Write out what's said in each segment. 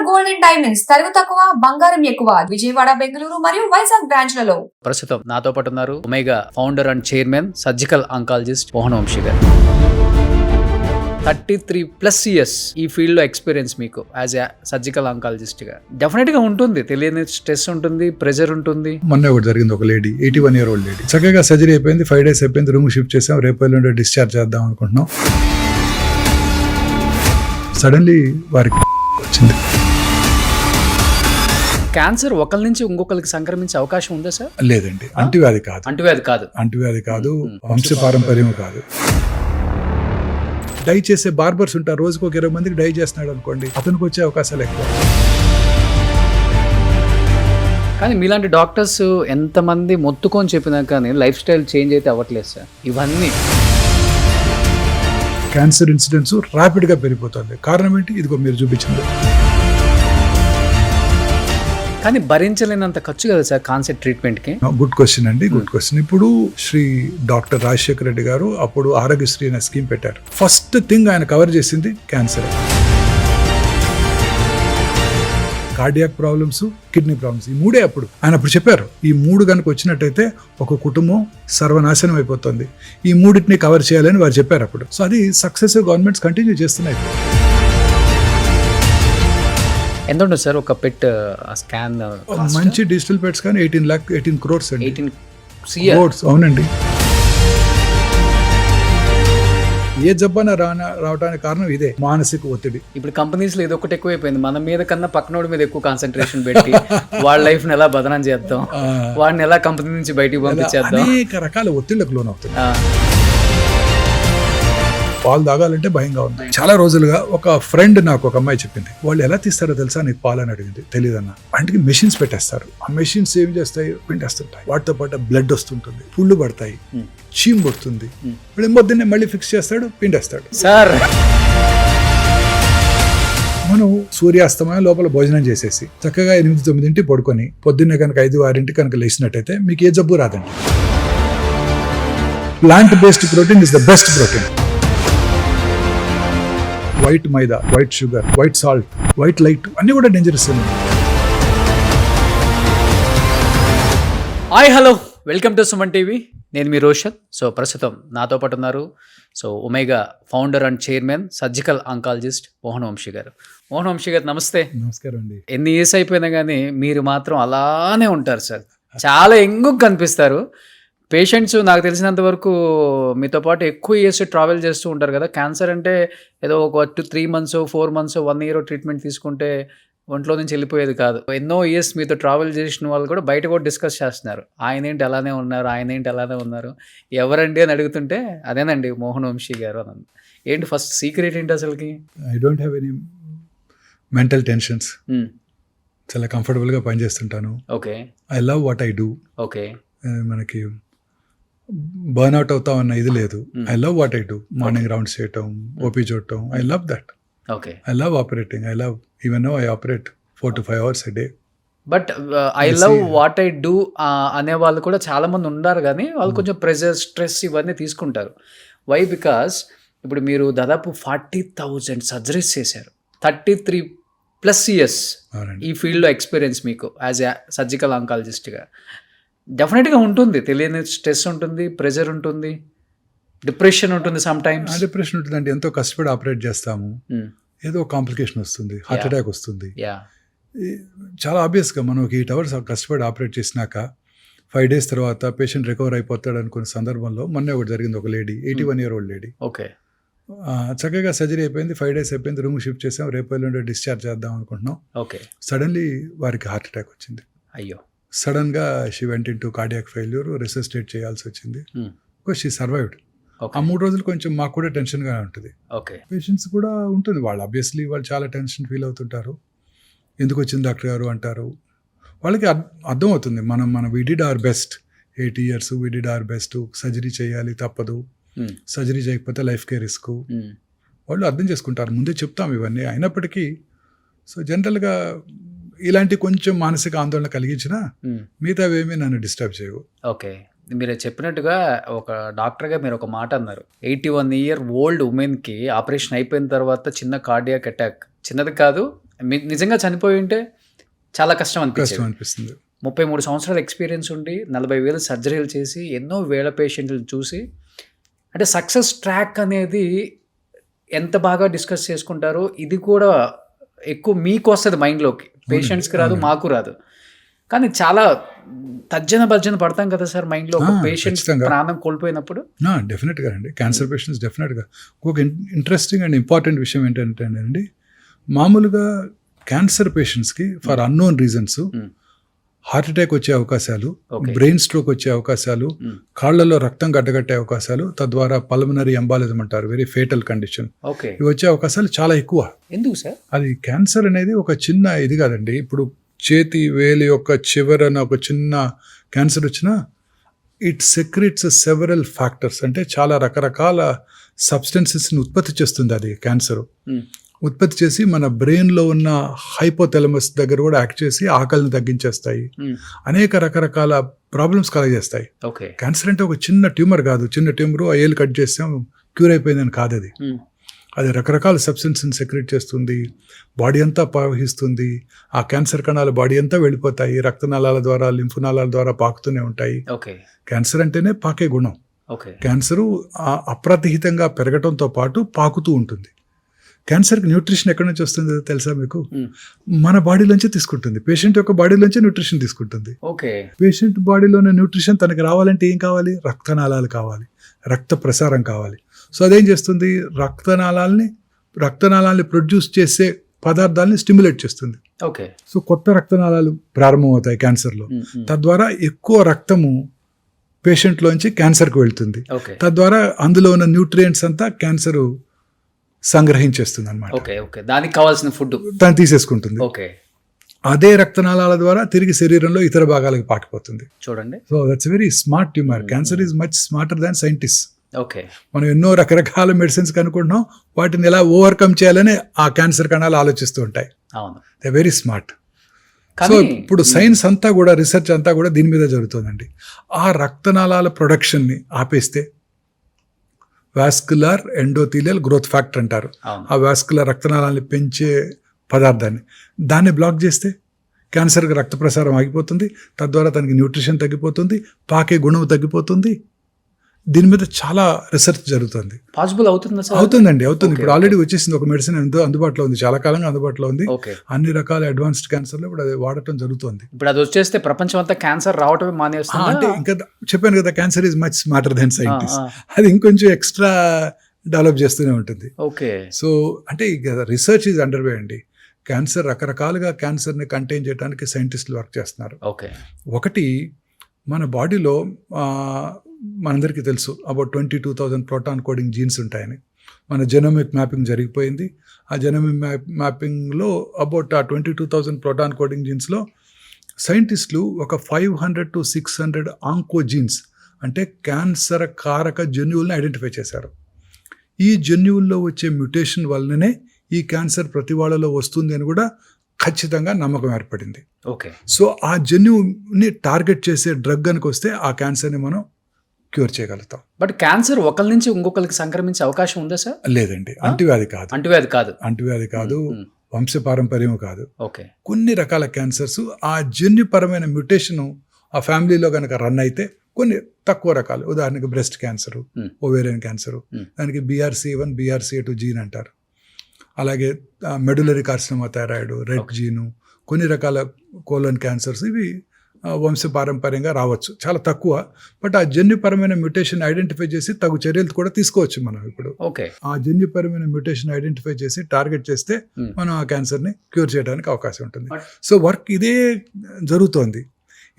Gold and diamonds తరుగు తక్కువ బంగారం ఎక్కువ విజయవాడ బెంగళూరు మరియు వైజాగ్ బ్రాంచ్లలో. ప్రస్తుతం నాతో పాటు ఉన్నారు Omega founder and chairman surgical oncologist Mohan Vamsi garu. 33+ years ఈ ఫీల్డ్ లో ఎక్స్పీరియన్స్ మీకు యాజ్ ఎ సర్జికల్ ఆంకాలజిస్ట్ గా డెఫినెట్ గా ఉంటుంది. తెలియని స్ట్రెస్ ఉంటుంది, ప్రెషర్ ఉంటుంది. మొన్న ఒకటి జరిగింది, ఒక లేడీ 81 year old లేడీ చక్కగా సర్జరీ అయిపోయింది, 5 days అయిపోయింది, రూమ్ షిఫ్ట్ చేసాం, రేపు ఎల్లుండి డిశ్చార్జ్ చేద్దాం అనుకుంటున్నాం. సడన్లీ వారికి వచ్చింది. క్యాన్సర్ ఒకరి నుంచి ఇంకొకరికి సంక్రమించే అవకాశం ఉందా సార్? లేదండి, అంటువ్యాధి కాదు. అంటువ్యాధి కాదు, వంశపారంపర్యం కాదు. డై చేసే బార్బర్స్ ఉంటారు, రోజుకు ఒక 20 మందికి డై చేస్తున్నాడు అనుకోండి, అతనికి వచ్చే అవకాశాలు ఎక్కువ. కానీ మీలాంటి డాక్టర్స్ ఎంతమంది మొత్తుకొని చెప్పినా కానీ లైఫ్ స్టైల్ చేంజ్ అయితే అవ్వట్లేదు సార్. ఇవన్నీ క్యాన్సర్ ఇన్సిడెంట్స్ ర్యాపిడ్ గా పెరిగిపోతుంది. కారణం ఏంటి? ఇదిగో మీరు చూపించింది. కానీ భరించలేనంత ఖర్చు కదా సార్ కాన్సెప్ట్ ట్రీట్మెంట్ కి. గుడ్ క్వశ్చన్ అండి, గుడ్ క్వశ్చన్. ఇప్పుడు శ్రీ డాక్టర్ రాజశేఖర రెడ్డి గారు అప్పుడు ఆరోగ్యశ్రీ అనే స్కీమ్ పెట్టారు. ఫస్ట్ థింగ్ ఆయన కవర్ చేసింది cancer, cardiac problems, kidney problems. ఈ మూడే అప్పుడు ఆయన చెప్పారు. ఈ 3 కనుక వచ్చినట్టయితే ఒక కుటుంబం సర్వనాశనం అయిపోతుంది. ఈ 3టిని కవర్ చేయాలని వారు చెప్పారు అప్పుడు. సో అది సక్సెసివ్ గవర్నమెంట్స్ కంటిన్యూ చేస్తున్నాయి. ఎంత ఉంటుంది సార్ ఒక పెట్ స్కాన్? మంచి డిజిటల్ పెట్స్ కానీ 18 crores అండి. 18 crores, అవునండి. ఏ జబ్బన రావడానికి కారణం ఇదే, మానసిక ఒత్తిడి. ఇప్పుడు కంపెనీస్ లో ఏదో ఒకటి ఎక్కువైపోయింది. మన మీద కన్నా పక్కనోడి మీద ఎక్కువ కాన్సన్ట్రేషన్ పెట్టి వాళ్ళ లైఫ్ ని ఎలా బదనం చేద్దాం, వాడిని ఎలా కంపెనీ నుంచి బయటికి పంపించేద్దాం, అనేక రకాల ఒత్తిళ్లకు లోనవుతుంది. పాలు తాగాలంటే భయంగా ఉంది. చాలా రోజులుగా ఒక ఫ్రెండ్ నాకు ఒక అమ్మాయి చెప్పింది, వాళ్ళు ఎలా తీస్తారో తెలుసా నీకు పాలు అని అడిగింది. తెలియదన్న. అంటే మెషిన్స్ పెట్టేస్తారు, ఆ మెషిన్స్ ఏం చేస్తాయి, పిండేస్తుంటాయి. వాటితో పాటు బ్లడ్ వస్తుంటుంది, పుళ్ళు పడతాయి, చీమ్ పడుతుంది. పొద్దున్నే మళ్ళీ ఫిక్స్ చేస్తాడు, పిండేస్తాడు. సార్ మనం సూర్యాస్తమయం లోపల భోజనం చేసేసి చక్కగా 8-9 పడుకొని పొద్దున్నే కనుక 5-6 కనుక లేచినట్టయితే మీకు ఏ జబ్బు రాదండి. Plant based protein is the best protein. White maida, white sugar, white salt, white light అన్ని కూడా dangerous. Hi, hello, welcome to Suman TV. నేను మీ రోషన్. సో ప్రస్తుతం నాతో పాటు ఉన్నారు Omega founder and chairman surgical oncologist Mohan Vamsi garu. Mohan Vamsi గారు నమస్తే. నమస్కారం అండి. ఎన్ని ఇయర్స్ అయిపోయినా కానీ మీరు మాత్రం అలానే ఉంటారు సార్. చాలా యంగ్ కనిపిస్తారు. పేషెంట్స్ నాకు తెలిసినంత వరకు మీతో పాటు ఎక్కువ ఇయర్స్ ట్రావెల్ చేస్తూ ఉంటారు కదా. క్యాన్సర్ అంటే ఏదో ఒక 3 months, 4 months, 1 year ట్రీట్మెంట్ తీసుకుంటే ఒంట్లో నుంచి వెళ్ళిపోయేది కాదు. ఎన్నో ఇయర్స్ మీతో ట్రావెల్ చేసిన వాళ్ళు కూడా బయట కూడా డిస్కస్ చేస్తున్నారు, ఆయన ఏంటి అలానే ఉన్నారు, ఎవరండి అని అడుగుతుంటే అదేనండి మోహన్ వంశీ గారు అని. ఏంటి ఫస్ట్ సీక్రెట్ ఏంటి అసలుకి? I don't have any mental tensions. చాలా కంఫర్టబుల్గా పనిచేస్తుంటాను. Okay. I love what I do. Okay. మనకి బర్న్అవుట్ అవుతామన్న ఇది లేదు. I love what I do. Morning rounds చేయటం, ఓపీ చూడటం, I love that. Okay. I love operating. I love even now I operate 4 to 5 hours a day. But I love what I do అనే వాళ్ళు కూడా చాలా మంది ఉన్నారు, కానీ వాళ్ళు కొంచెం ప్రెషర్, స్ట్రెస్ ఇవన్నీ తీసుకుంటారు. వై? బికాస్ ఇప్పుడు మీరు దాదాపు 40,000 సర్జరీస్ చేశారు. 33+ years ఈ ఫీల్డ్లో ఎక్స్పీరియన్స్ మీకు యాజ్ ఎ సర్జికల్ ఆంకాలజిస్ట్గా. డెఫినెట్గా ఉంటుంది. తెలియని స్ట్రెస్ ఉంటుంది, ప్రెషర్ ఉంటుంది, డిప్రెషన్ ఉంటుంది. సమ్ టైమ్స్ డిప్రెషన్ ఉంటుందండి. ఎంతో కష్టపడి ఆపరేట్ చేస్తాము, ఏదో కాంప్లికేషన్ వస్తుంది, హార్ట్ అటాక్ వస్తుంది. చాలా ఆబ్వియస్గా మనం ఒక 8 hours కష్టపడి ఆపరేట్ చేసినాక 5 days తర్వాత పేషెంట్ రికవర్ అయిపోతాడు అనుకున్న సందర్భంలో మొన్న ఒకటి జరిగింది, ఒక lady 81 year old lady. Okay. చక్కగా సర్జరీ అయిపోయింది, 5 days అయిపోయింది, రూమ్ షిఫ్ట్ చేసాం, రేపు ఎల్లుండి డిశ్చార్జ్ చేద్దాం అనుకుంటున్నాం. ఓకే. సడన్లీ వారికి హార్ట్ అటాక్ వచ్చింది. అయ్యో. సడన్గా she went into cardiac failure, resuscitate చేయాల్సి వచ్చింది. She survived. ఆ 3 రోజులు కొంచెం మాకు కూడా టెన్షన్గా ఉంటుంది. ఓకే. పేషెంట్స్ కూడా ఉంటుంది. వాళ్ళు ఆబ్వియస్లీ వాళ్ళు చాలా టెన్షన్ ఫీల్ అవుతుంటారు. ఎందుకు వచ్చింది డాక్టర్ గారు అంటారు. వాళ్ళకి అర్థం అవుతుంది, మనం we did our best. 8 years we did our best. Surgery చేయాలి, తప్పదు. సర్జరీ చేయకపోతే లైఫ్కే రిస్క్. వాళ్ళు అర్థం చేసుకుంటారు. ముందే చెప్తాం ఇవన్నీ. అయినప్పటికీ సో జనరల్గా ఇలాంటి కొంచెం మానసిక ఆందోళన కలిగించినా మిగతావేమీ నన్ను డిస్టర్బ్ చేయవు. ఓకే. మీరు చెప్పినట్టుగా ఒక డాక్టర్గా మీరు ఒక మాట అన్నారు, 81 year old ఉమెన్కి ఆపరేషన్ అయిపోయిన తర్వాత చిన్న కార్డియాక్ అటాక్, చిన్నది కాదు నిజంగా చనిపోయి ఉంటే చాలా కష్టం కష్టం అనిపించింది. అనిపిస్తుంది. 33 సంవత్సరాల ఎక్స్పీరియన్స్ ఉండి 40,000 సర్జరీలు చేసి ఎన్నో వేల పేషెంట్లు చూసి అంటే సక్సెస్ ట్రాక్ అనేది ఎంత బాగా డిస్కస్ చేసుకుంటారో ఇది కూడా ఎక్కువ మీకు వస్తుంది మైండ్లోకి, పేషెంట్స్కి రాదు, అవునండి. మాకు రాదు. కానీ చాలా భర్జన పడతాం కదా సార్ మైండ్లో ఒక పేషెంట్ ఖచ్చితంగా. ప్రాణం కోల్పోయినప్పుడు. డెఫినెట్గా అండి, క్యాన్సర్ పేషెంట్స్ డెఫినెట్గా. ఒక ఇంట్రెస్టింగ్ అండ్ ఇంపార్టెంట్ విషయం ఏంటంటే అండి, మామూలుగా క్యాన్సర్ పేషెంట్స్కి for unknown reasons Hmm. Heart attack వచ్చే అవకాశాలు, Okay. బ్రెయిన్ స్ట్రోక్ వచ్చే అవకాశాలు, Hmm. కాళ్లలో రక్తం గడ్డగట్టే అవకాశాలు, తద్వారా పల్మనరీ ఎంబాలిజం అంటారు, వెరీ ఫేటల్ కండిషన్, ఓకే, ఇవి వచ్చే అవకాశాలు చాలా ఎక్కువ. ఎందుకు సార్? అది క్యాన్సర్ అనేది ఒక చిన్న ఇది కాదండి. ఇప్పుడు చేతి వేలి యొక్క చివరన ఒక చిన్న క్యాన్సర్ వచ్చినా ఇట్ సెక్రెట్స్ సెవరల్ ఫ్యాక్టర్స్, అంటే చాలా రకరకాల సబ్స్టెన్సెస్ని ఉత్పత్తి చేస్తుంది అది క్యాన్సర్. Hmm. ఉత్పత్తి చేసి మన బ్రెయిన్లో ఉన్న హైపోథెలమస్ దగ్గర కూడా యాక్ట్ చేసి ఆకలిని తగ్గించేస్తాయి, Hmm. అనేక రకరకాల ప్రాబ్లమ్స్ కలగజేస్తాయి. ఓకే. క్యాన్సర్ అంటే ఒక చిన్న ట్యూమర్ కాదు, చిన్న ట్యూమర్ ఏళ్ళు కట్ చేస్తాం క్యూర్ అయిపోయిందని కాదు అది. Hmm. అది రకరకాల సబ్స్టెన్స్ని సెక్రెట్ చేస్తుంది, బాడీ అంతా ప్రవహిస్తుంది, ఆ క్యాన్సర్ కణాలు బాడీ అంతా వెళ్ళిపోతాయి, రక్తనాళాల ద్వారా లింఫ్ నాళాల ద్వారా పాకుతూనే ఉంటాయి. ఓకే. క్యాన్సర్ అంటేనే పాకే గుణం. ఓకే. క్యాన్సరు అప్రతిహితంగా పెరగటంతో పాటు పాకుతూ ఉంటుంది. క్యాన్సర్కి న్యూట్రిషన్ ఎక్కడి నుంచి వస్తుందో తెలుసా మీకు? Hmm. మన బాడీలోంచి తీసుకుంటుంది, పేషెంట్ యొక్క బాడీలోంచి న్యూట్రిషన్ తీసుకుంటుంది. ఓకే. పేషెంట్ బాడీలోని న్యూట్రిషన్ తనకి రావాలంటే ఏం కావాలి? రక్తనాళాలు కావాలి, రక్త ప్రసారం కావాలి. సో అదేం చేస్తుంది? రక్తనాళాలని ప్రొడ్యూస్ చేసే పదార్థాలని స్టిమ్యులేట్ చేస్తుంది. ఓకే. సో కొత్త రక్తనాళాలు ప్రారంభమవుతాయి క్యాన్సర్లో. Hmm. Hmm. తద్వారా ఎక్కువ రక్తము పేషెంట్లోంచి క్యాన్సర్కి వెళ్తుంది. ఓకే. తద్వారా అందులో ఉన్న న్యూట్రియంట్స్ అంతా క్యాన్సర్ సంగ్రహించేస్తుంది అనమాట, ఓకే. ఓకే. దానికి కావాల్సిన ఫుడ్. తను తీసేసుకుంటుంది. ఓకే. అదే రక్తనాళాల ద్వారా తిరిగి శరీరంలో ఇతర భాగాలకు పాకిపోతుంది. చూడండి. So that's very smart tumour. Cancer is much smarter than scientist. Okay. మనం ఎన్నో రకరకాల మెడిసిన్స్ కనుక్కుంటున్నాం, వాటిని ఎలా ఓవర్కమ్ చేయాలని ఆ క్యాన్సర్ కణాలు ఆలోచిస్తూ ఉంటాయి. అవును. They very smart. సో కానీ ఇప్పుడు సైన్స్ అంతా కూడా, రీసెర్చ్ అంతా కూడా దీని మీద జరుగుతుందండి. ఆ రక్తనాళాల ప్రొడక్షన్ని ఆపేస్తే వాస్కులర్ ఎండోథీలియల్ గ్రోత్ ఫ్యాక్టర్ అంటారు. అవును. ఆ వాస్కులర్ రక్తనాళాన్ని పెంచే పదార్థాన్ని, దాన్ని బ్లాక్ చేస్తే క్యాన్సర్కి రక్త ప్రసారం ఆగిపోతుంది, తద్వారా తనకి న్యూట్రిషన్ తగ్గిపోతుంది, పాకే గుణం తగ్గిపోతుంది. దీని మీద చాలా రీసెర్చ్ జరుగుతుంది. పాసిబుల్ అవుతుందా సార్? అవుతుంది. ఇప్పుడు Okay, ఆల్రెడీ వచ్చేసింది ఒక మెడిసిన్, ఎంతో అందుబాటులో ఉంది, చాలా కాలంగా అందుబాటులో ఉంది. ఓకే. అన్ని రకాల అడ్వాన్స్డ్ క్యాన్సర్లో ఇప్పుడు అది వాడటం జరుగుతుంది. ఇప్పుడు అది వచ్చేస్తే ప్రపంచం అంతా క్యాన్సర్ రావటమే అంటే మానేస్తుంది. ఇంకా చెప్పాను కదా, cancer is much smarter than scientist. అది ఇంకొంచెం ఎక్స్ట్రా డెవలప్ చేస్తూనే ఉంటుంది. ఓకే. సో అంటే రీసెర్చ్ ఈజ్ అండర్వే అండి. క్యాన్సర్ రకరకాలుగా క్యాన్సర్ని కంటైన్ చేయడానికి సైంటిస్టులు వర్క్ చేస్తున్నారు. ఓకే. ఒకటి, మన బాడీలో మనందరికీ తెలుసు అబౌట్ 22,000 ప్రోటాన్ కోడింగ్ జీన్స్ ఉంటాయని. మన జెనోమిక్ మ్యాపింగ్ జరిగిపోయింది. ఆ జెనోమిక్ మ్యాపింగ్లో అబౌట్ ఆ 22,000 ప్రోటాన్ కోడింగ్ జీన్స్లో సైంటిస్టులు ఒక 500 to 600 ఆంకోజీన్స్, అంటే క్యాన్సర్ కారక జన్యువులను ఐడెంటిఫై చేశారు. ఈ జన్యువుల్లో వచ్చే మ్యుటేషన్ వల్లనే ఈ క్యాన్సర్ ప్రతి వాళ్ళలో వస్తుంది అని కూడా ఖచ్చితంగా నమ్మకం ఏర్పడింది. ఓకే. సో ఆ జన్యువుని టార్గెట్ చేసే డ్రగ్ కనుక వస్తే ఆ క్యాన్సర్ని మనం క్యూర్ చేయగలుగుతాం. బట్ క్యాన్సర్ ఒకరి నుంచి ఇంకొకరికి సంక్రమించే అవకాశం ఉందా సార్? లేదండి, అంటువ్యాధి కాదు. అంటువ్యాధి కాదు. వంశపారంపర్యం కాదు. ఓకే. కొన్ని రకాల క్యాన్సర్స్ ఆ జన్యుపరమైన మ్యుటేషన్ ఆ ఫ్యామిలీలో కనుక రన్ అయితే కొన్ని తక్కువ రకాలు, ఉదాహరణకి బ్రెస్ట్ క్యాన్సరు, ఓవేరియన్ క్యాన్సరు, దానికి BRCA1 BRCA2 జీన్ అంటారు. అలాగే మెడులరీ కార్సినోమా థైరాయిడ్, రెడ్ జీను, కొన్ని రకాల కోలన్ క్యాన్సర్స్, ఇవి వంశపారంపర్యంగా రావచ్చు, చాలా తక్కువ. బట్ ఆ జన్యుపరమైన మ్యుటేషన్ ఐడెంటిఫై చేసి తగు చర్యలు కూడా తీసుకోవచ్చు మనం. ఇప్పుడు ఓకే. ఆ జన్యుపరమైన మ్యుటేషన్ ఐడెంటిఫై చేసి టార్గెట్ చేస్తే మనం ఆ క్యాన్సర్ని క్యూర్ చేయడానికి అవకాశం ఉంటుంది. సో వర్క్ ఇదే జరుగుతోంది.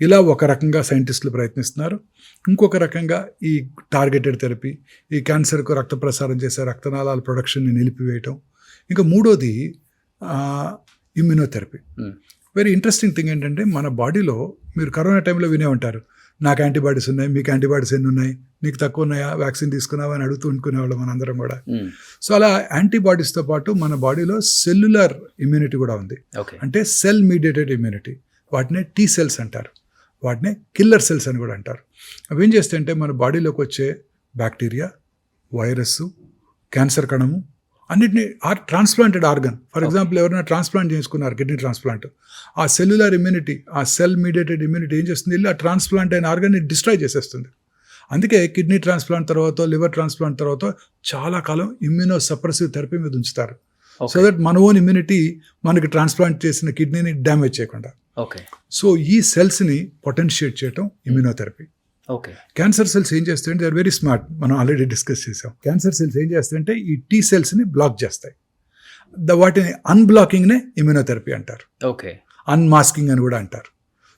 ఇలా ఒక రకంగా సైంటిస్టులు ప్రయత్నిస్తున్నారు. ఇంకొక రకంగా ఈ టార్గెటెడ్ థెరపీ, ఈ క్యాన్సర్కు రక్త ప్రసారం చేసే రక్తనాళాల ప్రొడక్షన్ని నిలిపివేయటం. ఇంకా మూడోది ఇమ్యూనోథెరపీ. వెరీ ఇంట్రెస్టింగ్ థింగ్ ఏంటంటే, మన బాడీలో మీరు కరోనా టైంలో వినే ఉంటారు, నాకు యాంటీబాడీస్ ఉన్నాయి, మీకు యాంటీబాడీస్ ఎన్ని ఉన్నాయి, నీకు తక్కువ ఉన్నాయా, వ్యాక్సిన్ తీసుకున్నావా అని అడుగుతూ అనుకునేవాళ్ళం మనందరం కూడా. సో అలా యాంటీబాడీస్తో పాటు మన బాడీలో సెల్యులర్ ఇమ్యూనిటీ కూడా ఉంది. అంటే సెల్ మీడియేటెడ్ ఇమ్యూనిటీ, వాటినే T cells అంటారు, వాటినే కిల్లర్ సెల్స్ అని కూడా అంటారు. అవి ఏం చేస్తాయంటే మన బాడీలోకి వచ్చే బ్యాక్టీరియా, వైరస్, క్యాన్సర్ కణము, అన్నిటిని ట్రాన్స్ప్లాంటెడ్ ఆర్గన్, ఫర్ ఎగ్జాంపుల్ ఎవరైనా ట్రాన్స్ప్లాంట్ చేసుకున్నారు కిడ్నీ ట్రాన్స్ప్లాంట్, ఆ సెల్యులర్ ఇమ్యూనిటీ, ఆ సెల్ మీడియేటెడ్ ఇమ్యూనిటీ ఏం చేస్తుంది, వెళ్ళి ఆ ట్రాన్స్ప్లాంట్ అయిన ఆర్గన్ని డిస్ట్రాయ్ చేసేస్తుంది. అందుకే కిడ్నీ ట్రాన్స్ప్లాంట్ తర్వాత, లివర్ ట్రాన్స్ప్లాంట్ తర్వాత చాలా కాలం ఇమ్యూనో సప్రెసివ్ థెరపీ మీద ఉంచుతారు, సో దట్ మన ఓన్ ఇమ్యూనిటీ మనకి ట్రాన్స్ప్లాంట్ చేసిన కిడ్నీని డ్యామేజ్ చేయకుండా. సో ఈ సెల్స్ని పొటెన్షియేట్ చేయటం ఇమ్యూనోథెరపీ. క్యాన్సర్ సెల్స్ ఏం చేస్తాయంటే దే ఆర్ వెరీ స్మార్ట్, మనం ఆల్రెడీ డిస్కస్ చేసాం. క్యాన్సర్ సెల్స్ ఏం చేస్తాయంటే ఈ టీ సెల్స్ని బ్లాక్ చేస్తాయి. వాటిని అన్బ్లాకింగ్నే ఇమ్యూనోథెరపీ అంటారు, అన్మాస్కింగ్ అని కూడా అంటారు.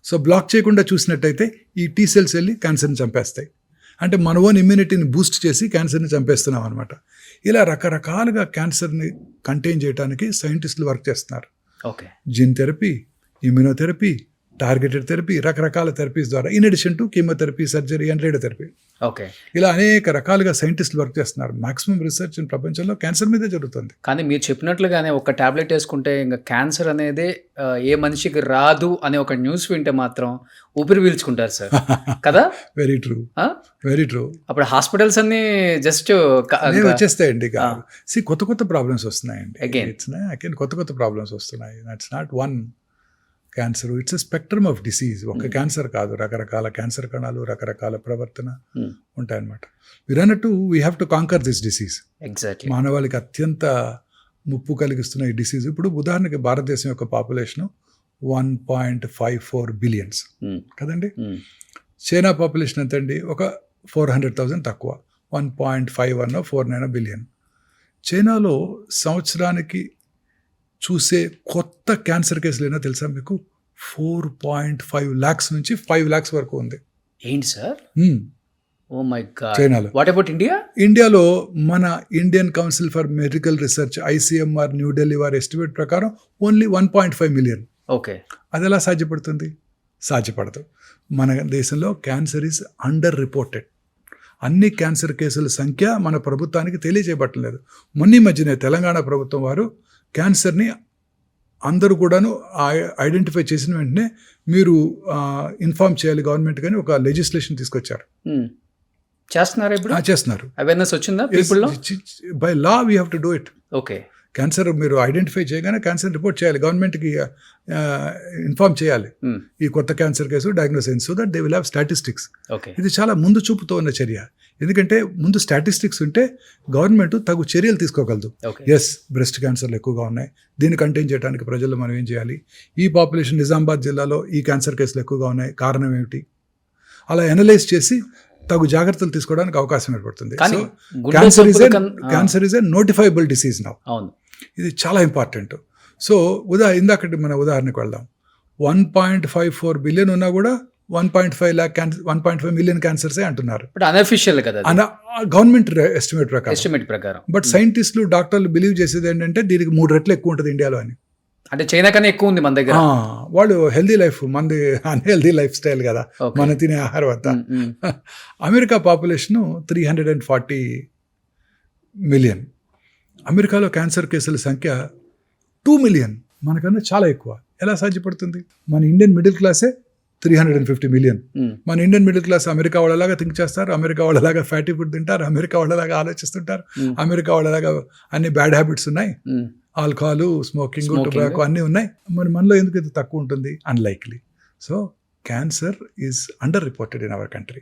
సో బ్లాక్ చేయకుండా చూసినట్టయితే ఈ టీ సెల్స్ వెళ్ళి క్యాన్సర్ని చంపేస్తాయి. అంటే మన ఓన్ ఇమ్యూనిటీని బూస్ట్ చేసి క్యాన్సర్ని చంపేస్తున్నాం అనమాట. ఇలా రకరకాలుగా క్యాన్సర్ని కంటైన్ చేయడానికి సైంటిస్టులు వర్క్ చేస్తున్నారు. Gene therapy, immunotherapy, targeted therapy, రకరకాల థెరపీస్ ద్వారా, in addition to chemotherapy, surgery and radiotherapy. ఇలా అనేక రకాలుగా సైంటిస్టులు వర్క్ చేస్తున్నారు. మాక్సిమం రీసెర్చ్ ప్రపంచంలో క్యాన్సర్ మీదే జరుగుతుంది. కానీ మీరు చెప్పినట్లుగానే ఒక టాబ్లెట్ వేసుకుంటే ఇంకా క్యాన్సర్ అనేది ఏ మనిషికి రాదు అనే ఒక న్యూస్ వింటే మాత్రం ఊపిరి పీల్చుకుంటారు సార్ కదా. Very true, very true. అప్పుడు హాస్పిటల్స్ అన్ని జస్ట్ వచ్చేస్తాయండి. కొత్త కొత్త ప్రాబ్లమ్స్ వస్తున్నాయండి. అగైన్ కొత్త కొత్త ప్రాబ్లమ్స్ వస్తున్నాయి. That's not one cancer, it's a spectrum of disease. ఒక క్యాన్సర్ కాదు, రకరకాల క్యాన్సర్ కణాలు, రకరకాల ప్రవర్తన ఉంటాయన్నమాట. మీరు అన్నట్టు we have to conquer this disease. మానవాళికి అత్యంత ముప్పు కలిగిస్తున్న ఈ డిసీజ్. ఇప్పుడు ఉదాహరణకి భారతదేశం యొక్క పాపులేషన్ 1.54 బిలియన్స్ కదండి. చైనా పాపులేషన్ ఎంత అండి, ఒక 400,000 తక్కువ, 1.51 49 బిలియన్. చైనాలో సంవత్సరానికి చూసే కొత్త క్యాన్సర్ కేసులు ఏమో తెలుసా మీకు? 4.5 lakhs నుంచి 5 lakhs వరకు ఉంది. ఏంటి సార్? Oh my God. చైనాలో. What about India? ఇండియాలో మన Indian council for medical research, ICMR New Delhi వారి ఎస్టిమేట్ ప్రకారం ఓన్లీ 1.5 మిలియన్. అది ఎలా సాధ్యపడుతుంది? సాధ్యపడదు. మన దేశంలో క్యాన్సర్ ఈజ్ అండర్ రిపోర్టెడ్. అన్ని క్యాన్సర్ కేసుల సంఖ్య మన ప్రభుత్వానికి తెలియజేయబట్టలేదు. మొన్న మధ్యనే తెలంగాణ ప్రభుత్వం వారు క్యాన్సర్ని అందరూ కూడాను ఐడెంటిఫై చేసిన వెంటనే మీరు ఇన్ఫార్మ్ చేయాలి గవర్నమెంట్, కానీ ఒక లెజిస్లేషన్ తీసుకొచ్చారు. చేస్తున్నారు ఇప్పుడు? చేస్తున్నారు. అవేర్నెస్ వచ్చిందా పీపుల్లో? By law we have to do it. Okay. Cancer మీరు ఐడెంటిఫై చేయగానే క్యాన్సర్ రిపోర్ట్ చేయాలి, గవర్నమెంట్కి ఇన్ఫార్మ్ చేయాలి ఈ కొత్త క్యాన్సర్ కేసు డయాగ్నోస్ అయింది, so that they will have statistics. ఇది చాలా ముందు చూపుతో ఉన్న చర్య. ఎందుకంటే ముందు స్టాటిస్టిక్స్ ఉంటే గవర్నమెంట్ తగు చర్యలు తీసుకోగలదు. ఎస్, బ్రెస్ట్ క్యాన్సర్లు ఎక్కువగా ఉన్నాయి, దీన్ని కంటైన్ చేయడానికి ప్రజల్లో మనం ఏం చేయాలి? ఈ పాపులేషన్ నిజామాబాద్ జిల్లాలో ఈ క్యాన్సర్ కేసులు ఎక్కువగా ఉన్నాయి, కారణం ఏమిటి? అలా అనలైజ్ చేసి తగు జాగ్రత్తలు తీసుకోవడానికి అవకాశం ఏర్పడుతుంది. Cancer is a notifiable disease now. ఇది చాలా ఇంపార్టెంట్. సో ఇందాకటి మన ఉదాహరణకు వెళ్దాం. 1.54 బిలియన్ ఉన్నా కూడా 1.5 మిలియన్ క్యాన్సర్సే అంటున్నారు. గవర్నమెంట్ ఎస్టిమేట్ ప్రకారం. బట్ సైంటిస్టులు, డాక్టర్లు బిలీవ్ చేసేది ఏంటంటే దీనికి 3 రెట్లు ఎక్కువ ఉంటుంది ఇండియాలో అని. అంటే చైనా కన్నా ఎక్కువ ఉంది మన దగ్గర. వాళ్ళు హెల్దీ లైఫ్, మనది అన్హెల్దీ లైఫ్ స్టైల్ కదా, మన తినే ఆహారం అంతా. America population 340 million. అమెరికాలో క్యాన్సర్ కేసుల సంఖ్య 2 మిలియన్, మనకన్నా చాలా ఎక్కువ. ఎలా సాధ్యపడుతుంది? మన ఇండియన్ మిడిల్ క్లాసే 350 మిలియన్. మన ఇండియన్ మిడిల్ క్లాస్ అమెరికా వాళ్ళలాగా థింక్ చేస్తారు, అమెరికా వాళ్ళలాగా ఫ్యాటీ ఫుడ్ తింటారు, అమెరికా వాళ్ళలాగా ఆలోచిస్తుంటారు, అమెరికా వాళ్ళలాగా అన్ని బ్యాడ్ హ్యాబిట్స్ ఉన్నాయి, ఆల్కహాల్, స్మోకింగ్, టొబాకో అన్నీ ఉన్నాయి. మరి మనలో ఎందుకు ఇది తక్కువ ఉంటుంది? Unlikely. So cancer is under reported in our country.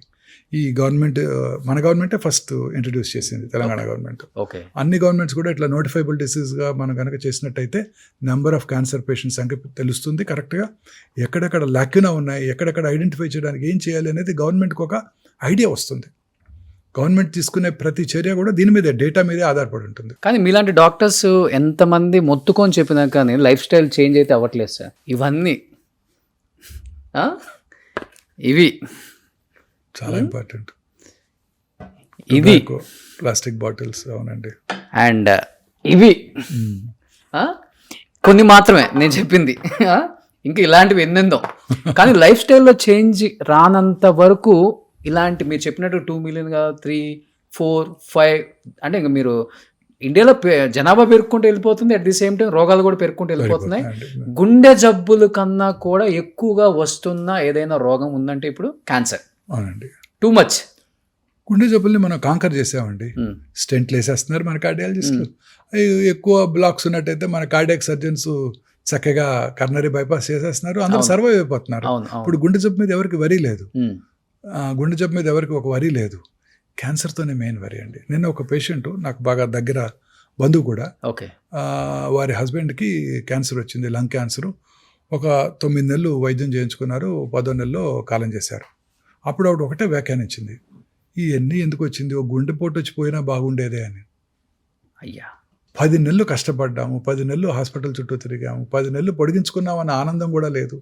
ఈ గవర్నమెంట్, మన గవర్నమెంటే ఫస్ట్ ఇంట్రడ్యూస్ చేసింది, తెలంగాణ గవర్నమెంట్. అన్ని గవర్నమెంట్స్ కూడా ఇట్లా నోటిఫైబుల్ డిసీజ్గా మనం కనుక చేసినట్టయితే నెంబర్ ఆఫ్ క్యాన్సర్ పేషెంట్స్ సంఖ్య తెలుస్తుంది కరెక్ట్గా. ఎక్కడెక్కడ లాక్యునా ఉన్నాయి, ఎక్కడెక్కడ ఐడెంటిఫై చేయడానికి ఏం చేయాలి అనేది గవర్నమెంట్కి ఒక ఐడియా వస్తుంది. గవర్నమెంట్ తీసుకునే ప్రతి చర్య కూడా దీని మీదే, డేటా మీదే ఆధారపడి ఉంటుంది. కానీ మీలాంటి డాక్టర్స్ ఎంతమంది మొత్తుకొని చెప్పినా కానీ లైఫ్ స్టైల్ చేంజ్ అయితే అవ్వట్లేదు సార్. ఇవన్నీ ఇవి చాలా ఇంపార్టెంట్. ఇది ప్లాస్టిక్ బాటిల్స్, అవునండి. అండ్ ఇవి కొన్ని మాత్రమే నేను చెప్పింది, ఇంకా ఇలాంటివి ఎన్నెందో. కానీ లైఫ్ స్టైల్లో చేంజ్ రానంత వరకు ఇలాంటి మీరు చెప్పినట్టు 2 మిలియన్ 3, 4, 5 అంటే ఇంకా మీరు ఇండియాలో జనాభా పెరుగుకుంటూ వెళ్ళిపోతుంది, అట్ ది సేమ్ టైం రోగాలు కూడా పెరుగుకుంటూ వెళ్ళిపోతున్నాయి. గుండె జబ్బుల కన్నా కూడా ఎక్కువగా వస్తున్న ఏదైనా రోగం ఉందంటే ఇప్పుడు క్యాన్సర్. అవునండి, టూ మచ్. గుండె జబ్బుల్ని మనం కాంకర్ చేసామండి. స్టెంట్లు వేసేస్తున్నారు మన కార్డియాలజిస్టులు. ఎక్కువ బ్లాక్స్ ఉన్నట్టయితే మన కార్డియాక్ సర్జన్స్ చక్కగా కర్నరీ బైపాస్ చేసేస్తున్నారు, అందరూ అవును. సర్వైవ్ అయిపోతున్నారు. అవును అవును ఇప్పుడు గుండె జబ్బు మీద ఎవరికి వరి లేదు, ఉమ్, గుండె జబ్బు మీద ఎవరికి ఒక వరి లేదు, క్యాన్సర్తోనే మెయిన్ వరి అండి. నిన్న ఒక పేషెంట్ నాకు బాగా దగ్గర బంధువు కూడా, ఓకే వారి హస్బెండ్కి క్యాన్సర్ వచ్చింది, లంగ్ క్యాన్సరు. ఒక 9 నెలలు వైద్యం చేయించుకున్నారు, 10వ నెలలో కాలం చేశారు. అప్పుడు ఆవిడ ఒకటే వ్యాఖ్యానించింది, ఇవన్నీ ఎందుకు వచ్చింది, ఒక గుండెపోటు వచ్చి పోయినా బాగుండేదే అని. అయ్యా 10 నెలలు కష్టపడ్డాము, 10 నెలలు హాస్పిటల్ చుట్టూ తిరిగాము, 10 నెలలు పొడిగించుకున్నామన్న ఆనందం కూడా లేదు.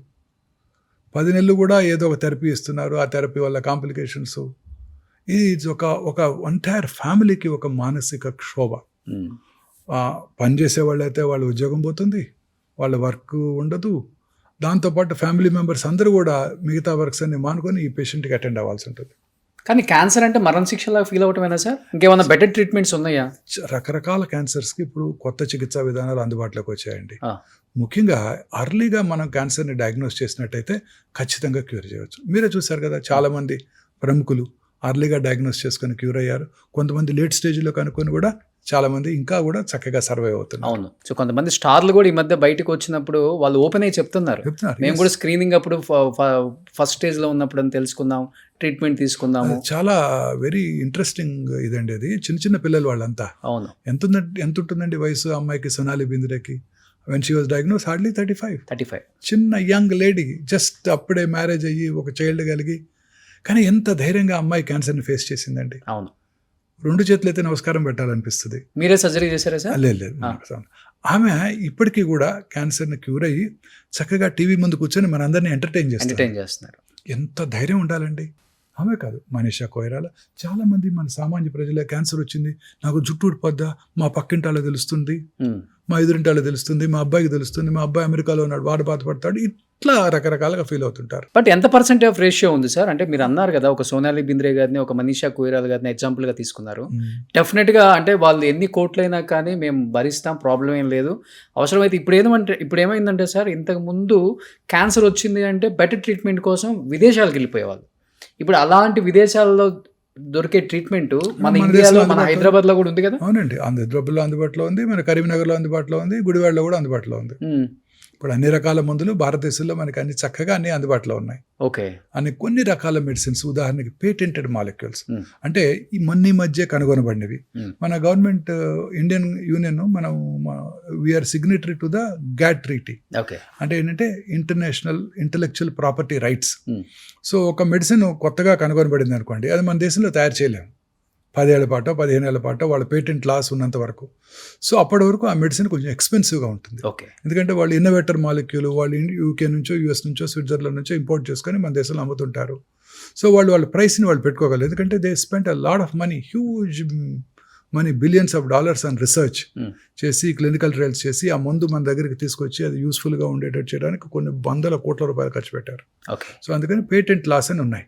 10 నెలలు కూడా ఏదో ఒక థెరపీ ఇస్తున్నారు, ఆ థెరపీ వల్ల కాంప్లికేషన్స్. ఇది ఒక ఎంటైర్ ఫ్యామిలీకి ఒక మానసిక క్షోభ. ఉమ్, పని చేసేవాళ్ళు అయితే వాళ్ళ ఉద్యోగం పోతుంది, వాళ్ళ వర్క్ ఉండదు, దాంతోపాటు ఫ్యామిలీ మెంబర్స్ అందరూ కూడా మిగతా వర్క్స్ అన్ని మానుకొని ఈ పేషెంట్కి అటెండ్ అవ్వాల్సి ఉంటుంది. కానీ క్యాన్సర్ అంటే మరణ శిక్షలా ఫీల్ అవటమేనా సార్? ఇంకేమైనా బెటర్ ట్రీట్మెంట్స్ ఉన్నాయా? రకరకాల క్యాన్సర్స్కి ఇప్పుడు కొత్త చికిత్సా విధానాలు అందుబాటులోకి వచ్చాయండి. ఆ. ముఖ్యంగా అర్లీగా మనం క్యాన్సర్ని డయాగ్నోస్ చేసినట్టయితే ఖచ్చితంగా క్యూర్ చేయవచ్చు. మీరే చూశారు కదా, చాలామంది ప్రముఖులు అర్లీగా డయాగ్నోస్ చేసుకొని క్యూర్ అయ్యారు. కొంతమంది లేట్ స్టేజ్లో కనుక్కొని కూడా చాలామంది ఇంకా కూడా చక్కగా సర్వైవ్ అవుతున్నారు. అవును. సో కొంతమంది స్టార్లు కూడా ఈ మధ్య బయటకు వచ్చినప్పుడు వాళ్ళు ఓపెన్ అయ్యి చెప్తున్నారు, మేము కూడా స్క్రీనింగ్ అప్పుడు ఫస్ట్ స్టేజ్లో ఉన్నప్పుడు అని తెలుసుకుందాం, ట్రీట్మెంట్ తీసుకుందాము. చాలా వెరీ ఇంట్రెస్టింగ్ ఇదండి అది. చిన్న చిన్న పిల్లలు వాళ్ళంతా. అవును. ఎంత ఉంటుందండి వయసు అమ్మాయికి, సోనాలి బింద్రేకి? When she was diagnosed hardly 35. చిన్న యంగ్ లేడీ, జస్ట్ అప్పుడే మ్యారేజ్ అయ్యి ఒక చైల్డ్ కలిగి, కానీ ఎంత ధైర్యంగా అమ్మాయి క్యాన్సర్ని ఫేస్ చేసిందండి. అవును. 2 చేతులు అయితే నమస్కారం పెట్టాలనిపిస్తుంది. మీరే సర్జరీ చేశారా సార్? లేదు. ఆమె ఇప్పటికీ కూడా క్యాన్సర్ని క్యూర్ అయ్యి చక్కగా టీవీ ముందు కూర్చొని మనందరినీ ఎంటర్టైన్ చేస్తున్నారు. ఎంత ధైర్యం ఉండాలండి. ఆమె కాదు, మనీషా కొయిరాలా, చాలామంది మన సామాన్య ప్రజల క్యాన్సర్ వచ్చింది, నాకు జుట్టు ఊడిపోద్దా, మా పక్కింటాలో తెలుస్తుంది, మా ఎదురింటాలో తెలుస్తుంది, మా అబ్బాయికి తెలుస్తుంది, మా అబ్బాయి అమెరికాలో ఉన్నాడు, వాడు బాధపడతాడు, ఇట్లా రకరకాలుగా ఫీల్ అవుతుంటారు. బట్ ఎంత పర్సెంటేజ్ ఆఫ్ రేషియో ఉంది సార్? అంటే మీరు అన్నారు కదా, ఒక సోనాలి బింద్రే గారిని, ఒక మనీషా కొయిరాలా గారిని ఎగ్జాంపుల్గా తీసుకున్నారు. డెఫినెట్గా అంటే వాళ్ళు ఎన్ని కోట్లైనా కానీ మేము భరిస్తాం, ప్రాబ్లం ఏం లేదు. అవసరమైతే ఇప్పుడు ఏమైందంటే సార్, ఇంతకు ముందు క్యాన్సర్ వచ్చింది అంటే బెటర్ ట్రీట్మెంట్ కోసం విదేశాలకు వెళ్ళిపోయేవాళ్ళు. ఇప్పుడు అలాంటి విదేశాల్లో దొరికే ట్రీట్మెంట్ మన ఇండియాలో, మన హైదరాబాద్లో కూడా ఉంది కదా. అవునండి, హైదరాబాద్లో అందుబాటులో ఉంది, మన కరీంనగర్లో అందుబాటులో ఉంది, గుడివాడలో కూడా అందుబాటులో ఉంది. ఇప్పుడు అన్ని రకాల మందులు భారతదేశంలో మనకి అన్ని చక్కగా అన్ని అందుబాటులో ఉన్నాయి. ఓకే. అన్ని కొన్ని రకాల మెడిసిన్స్, ఉదాహరణకి పేటెంటెడ్ మాలిక్యూల్స్, అంటే ఈ మధ్య కనుగొనబడినవి. మన గవర్నమెంట్, ఇండియన్ యూనియన్, మనం we are signatory to the GATT treaty. అంటే ఏంటంటే international intellectual property rights. So ఒక మెడిసిన్ కొత్తగా కనుగొనబడింది అనుకోండి, అది మన దేశంలో తయారు చేయలేము 10 ఏళ్ల పాటో 15 ఏళ్ల పాటో, వాళ్ళ పేటెంట్ లాస్ ఉన్నంత వరకు. సో అప్పటి వరకు ఆ మెడిసిన్ కొంచెం ఎక్స్పెన్సివ్గా ఉంటుంది. ఎందుకంటే వాళ్ళు ఇన్నోవేటర్ మాలిక్యూల్ వాళ్ళు యూకే నుంచో, యూఎస్ నుంచో, స్విట్జర్లాండ్ నుంచో ఇంపోర్ట్ చేసుకొని మన దేశంలో అమ్ముతుంటారు. సో వాళ్ళ ప్రైస్ని వాళ్ళు పెట్టుకోగలరు, ఎందుకంటే they spend a lot of money, huge money, billions of dollars on research చేసి, క్లినికల్ ట్రయల్స్ చేసి, ఆ మందు మన దగ్గరికి తీసుకొచ్చి అది యూస్ఫుల్గా ఉండేటట్టు చేయడానికి కొన్ని వందల కోట్ల రూపాయలు ఖర్చు పెట్టారు. సో అందుకని పేటెంట్ లాస్ అని ఉన్నాయి.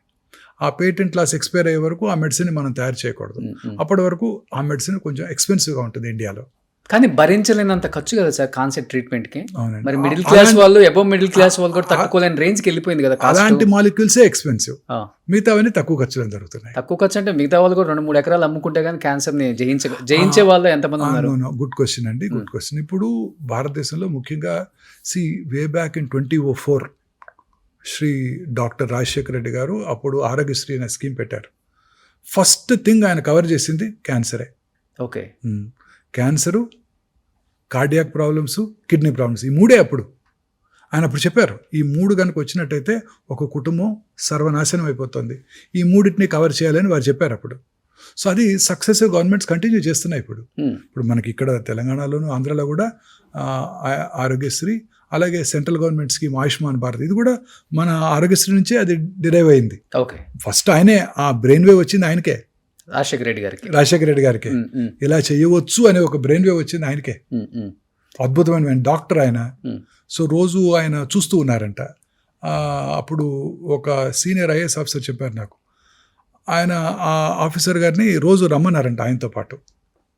ఆ పేటెంట్ లాస్ ఎక్స్పైర్ అయ్యే వరకు ఆ మెడిసిన్ మనం తయారు చేయకూడదు. అప్పటి వరకు ఆ మెడిసిన్ కొంచెం ఎక్స్పెన్సివ్గా ఉంటుంది ఇండియాలో. కానీ భరించలేనంత ఖర్చు కదా సార్ కాన్సెప్ట్ ట్రీట్మెంట్కి. మరి మిడిల్ క్లాస్ వాళ్ళు, అబవ్ మిడిల్ క్లాస్ వాళ్ళు కూడా తట్టుకోలేని రేంజ్కి వెళ్ళిపోయింది కదా. అలాంటి మాలిక్యూల్సే ఎక్స్పెన్సివ్, మిగతావన్నీ తక్కువ ఖర్చులో జరుగుతున్నాయి. తక్కువ ఖర్చు అంటే మిగతా వాళ్ళు కూడా 2-3 ఎకరాలు అమ్ముకుంటే కానీ క్యాన్సర్ని జయించే వాళ్ళు ఎంతమంది ఉన్నారు? గుడ్ క్వశ్చన్ అండి, గుడ్ క్వశ్చన్. ఇప్పుడు భారతదేశంలో ముఖ్యంగా way back in 2004 Shri doctor Rajasekhara Reddy garu అప్పుడు ఆరోగ్యశ్రీ అనే స్కీమ్ పెట్టారు. ఫస్ట్ థింగ్ ఆయన కవర్ చేసింది క్యాన్సరే. Okay. Cancer, cardiac problems, kidney problems, ఈ 3 అప్పుడు ఆయన అప్పుడు చెప్పారు. ఈ 3 కనుక వచ్చినట్టయితే ఒక కుటుంబం సర్వనాశనం అయిపోతుంది, ఈ 3టిని కవర్ చేయాలని వారు చెప్పారు అప్పుడు. సో అది సక్సెసివ్ గవర్నమెంట్స్ కంటిన్యూ చేస్తున్నాయి. ఇప్పుడు మనకి ఇక్కడ తెలంగాణలోను, ఆంధ్రాలో కూడా ఆరోగ్యశ్రీ, అలాగే central government scheme Ayushman Bharat, ఇది కూడా మన ఆరోగ్యశ్రీ నుంచే అది డిరైవ్ అయింది. ఫస్ట్ ఆయనే ఆ బ్రెయిన్ వేవ్ వచ్చింది ఆయనకే, రాజశేఖర రెడ్డి గారికి. ఇలా చేయవచ్చు అనే ఒక బ్రెయిన్ వేవ్ వచ్చింది ఆయనకే. అద్భుతమైన డాక్టర్ ఆయన. సో రోజు ఆయన చూస్తూ ఉన్నారంట. అప్పుడు ఒక సీనియర్ ఐఏఎస్ ఆఫీసర్ చెప్పారు నాకు, ఆయన ఆ ఆఫీసర్ గారిని రోజు రమ్మన్నారంట ఆయనతో పాటు.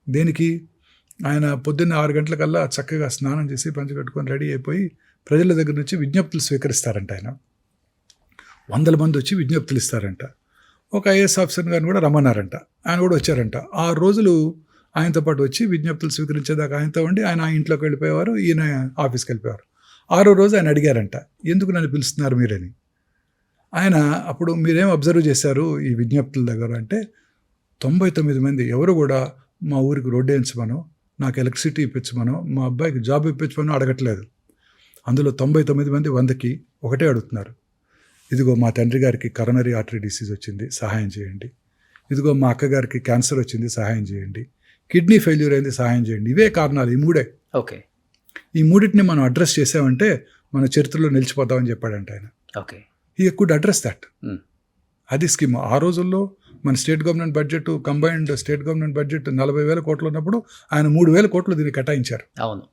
దేనికి? ఆయన పొద్దున్న 6 గంటలకల్లా చక్కగా స్నానం చేసి పంచె కట్టుకొని రెడీ అయిపోయి ప్రజల దగ్గర నుంచి విజ్ఞప్తులు స్వీకరిస్తారంట. ఆయన 100 మంది వచ్చి విజ్ఞప్తులు ఇస్తారంట. ఒక ఐఏఎస్ ఆఫీసర్ గారిని కూడా రమ్మన్నారంట, ఆయన కూడా వచ్చారంట. 6 రోజులు ఆయనతో పాటు వచ్చి విజ్ఞప్తులు స్వీకరించేదాకా ఆయనతో ఉండి ఆయన ఆ ఇంట్లోకి వెళ్ళిపోయేవారు, ఈయన ఆఫీస్కి వెళ్ళిపోయేవారు. 6వ రోజు ఆయన అడిగారంట, ఎందుకు నన్ను పిలుస్తున్నారు మీరని. ఆయన అప్పుడు మీరేం అబ్జర్వ్ చేశారు ఈ విజ్ఞప్తుల దగ్గర అంటే 99 మంది ఎవరు కూడా మా ఊరికి రోడ్డు వేయించమనో, నాకు ఎలక్ట్రిసిటీ ఇప్పించమనో, మా అబ్బాయికి జాబ్ ఇప్పించమనో అడగట్లేదు. అందులో 99 మంది 100కి ఒకటే అడుగుతున్నారు, ఇదిగో మా తండ్రి గారికి కరోనరీ ఆర్టరీ డిసీజ్ వచ్చింది, సహాయం చేయండి. ఇదిగో మా అక్కగారికి క్యాన్సర్ వచ్చింది, సహాయం చేయండి. కిడ్నీ ఫెయిల్యూర్ అయింది, సహాయం చేయండి. ఇవే కారణాలు, ఈ 3. ఓకే. ఈ 3టిని మనం అడ్రస్ చేసామంటే మన చరిత్రలో నిలిచిపోతామని చెప్పాడంట ఆయన. Okay. He could address that. అది స్కీమ్. ఆ రోజుల్లో మన state government budget, combined state government budget 40,000 కోట్లు ఉన్నప్పుడు ఆయన 3,000 కోట్లు దీన్ని కేటాయించారు. అవును.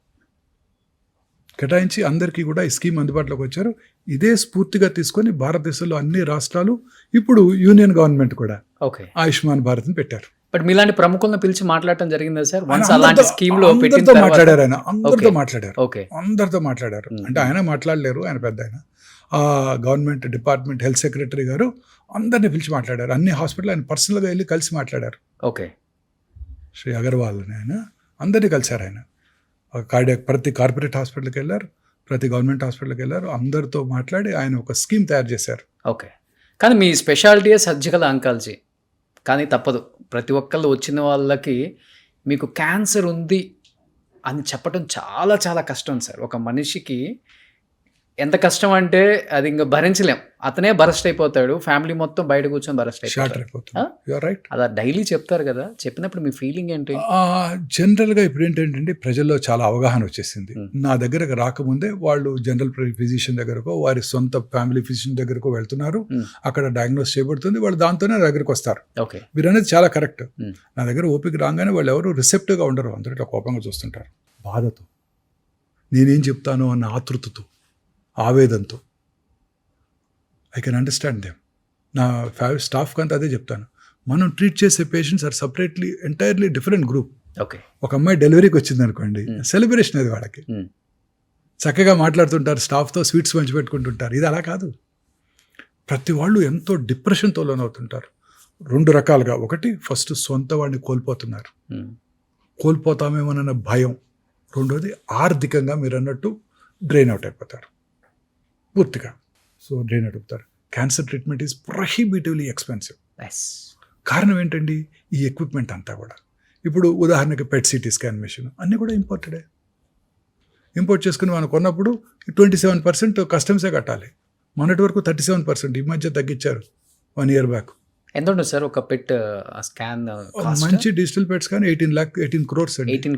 కేటాయించి అందరికీ కూడా ఈ స్కీమ్ అందుబాటులోకి వచ్చారు. ఇదే స్ఫూర్తిగా తీసుకొని భారతదేశంలో అన్ని రాష్ట్రాలు, ఇప్పుడు యూనియన్ గవర్నమెంట్ కూడా ఓకే, ఆయుష్మాన్ భారత్ని పెట్టారు. బట్ మీలాంటి ప్రముఖులను పిలిచి మాట్లాడటం జరిగిందా సార్? ఆయన అలాంటి స్కీమ్ లో అందరితో మాట్లాడారు. ఆయన అందరితో Okay. మాట్లాడారు. ఓకే. అందరితో మాట్లాడారు. అంటే ఆయన మాట్లాడలేరు, ఆయన పెద్ద ఆయన. ఆ గవర్నమెంట్ డిపార్ట్మెంట్ హెల్త్ సెక్రటరీ గారు అందరినీ పిలిచి మాట్లాడారు. అన్ని హాస్పిటల్ ఆయన పర్సనల్గా వెళ్ళి కలిసి మాట్లాడారు. ఓకే. శ్రీ అగర్వాల్ అని ఆయన అందరినీ కలిశారు. ఆయన ప్రతి కార్పొరేట్ హాస్పిటల్కి వెళ్ళారు, ప్రతి గవర్నమెంట్ హాస్పిటల్కి వెళ్ళారు. అందరితో మాట్లాడి ఆయన ఒక స్కీమ్ తయారు చేశారు. ఓకే. కానీ మీ స్పెషాలిటీయే సర్జికల్ ఆంకాలజీ. కానీ తప్పదు, ప్రతి ఒక్కళ్ళు వచ్చిన వాళ్ళకి మీకు క్యాన్సర్ ఉంది అని చెప్పడం చాలా చాలా కష్టం సార్. ఒక మనిషికి ఎంత కష్టం అంటే అది ఇంకా భరించలేం. అతనే బరస్ట్ అయిపోతాడు, ఫ్యామిలీ మొత్తం బయట కూర్చొని బరస్ట్ షార్ట్ అయిపోతాడు. అయిపోతుంది. You're right. అలా డైలీ చెప్తారు కదా, చెప్పినప్పుడు మీ ఫీలింగ్ ఏంటి? జనరల్గా ఇప్పుడు ఏంటంటే ప్రజల్లో చాలా అవగాహన వచ్చేసింది. నా దగ్గరకు రాకముందే వాళ్ళు జనరల్ ఫిజిషియన్ దగ్గరకో, వారి సొంత ఫ్యామిలీ ఫిజిషియన్ దగ్గరకో వెళ్తున్నారు. అక్కడ డయాగ్నోస్ చేయబడుతుంది, వాళ్ళు దాంతోనే నా దగ్గరకు వస్తారు. ఓకే. మీరు అనేది చాలా కరెక్ట్. నా దగ్గర ఓపిక రాగానే వాళ్ళు ఎవరు రిసెప్టివ్గా ఉండరు, అందరూ ఇట్లా కోపంగా చూస్తుంటారు. బాధతో, నేనేం చెప్తాను అన్న ఆతృతతో, ఆవేదంతో. I can understand them. నా స్టాఫ్కి అంతా అదే చెప్తాను. మనం ట్రీట్ చేసే patients are separately entirely different group. Okay. ఒక అమ్మాయి డెలివరీకి వచ్చింది అనుకోండి, సెలబ్రేషన్ అది వాళ్ళకి. చక్కగా మాట్లాడుతుంటారు, స్టాఫ్తో స్వీట్స్ పంచిపెట్టుకుంటుంటారు. ఇది అలా కాదు. ప్రతి వాళ్ళు ఎంతో డిప్రెషన్తో లోనవుతుంటారు. 2 రకాలుగా. ఒకటి, ఫస్ట్ సొంత వాడిని కోల్పోతున్నారు, కోల్పోతామేమోనన్న భయం. రెండోది, ఆర్థికంగా మీరు అన్నట్టు డ్రైన్ అవుట్ అయిపోతారు పూర్తిగా. సో డ్రైన్ అవుట్ అవుతారు. Cancer treatment is prohibitively expensive. కారణం ఏంటండి? ఈ ఎక్విప్మెంట్ అంతా కూడా. ఇప్పుడు ఉదాహరణకి పెట్ సిటీ స్కాన్ మెషిన్ అన్నీ కూడా ఇంపోర్టెడే. ఇంపోర్ట్ చేసుకుని మనం కొన్నప్పుడు 27% కస్టమ్సే కట్టాలి. మొన్నటి వరకు 37%, ఈ మధ్య తగ్గించారు 1 year బ్యాక్. ఎంత ఉంటుంది సార్ ఒక పెట్ స్కాన్? మంచి డిజిటల్ పెట్స్ కానీ 18 crores అండి. 18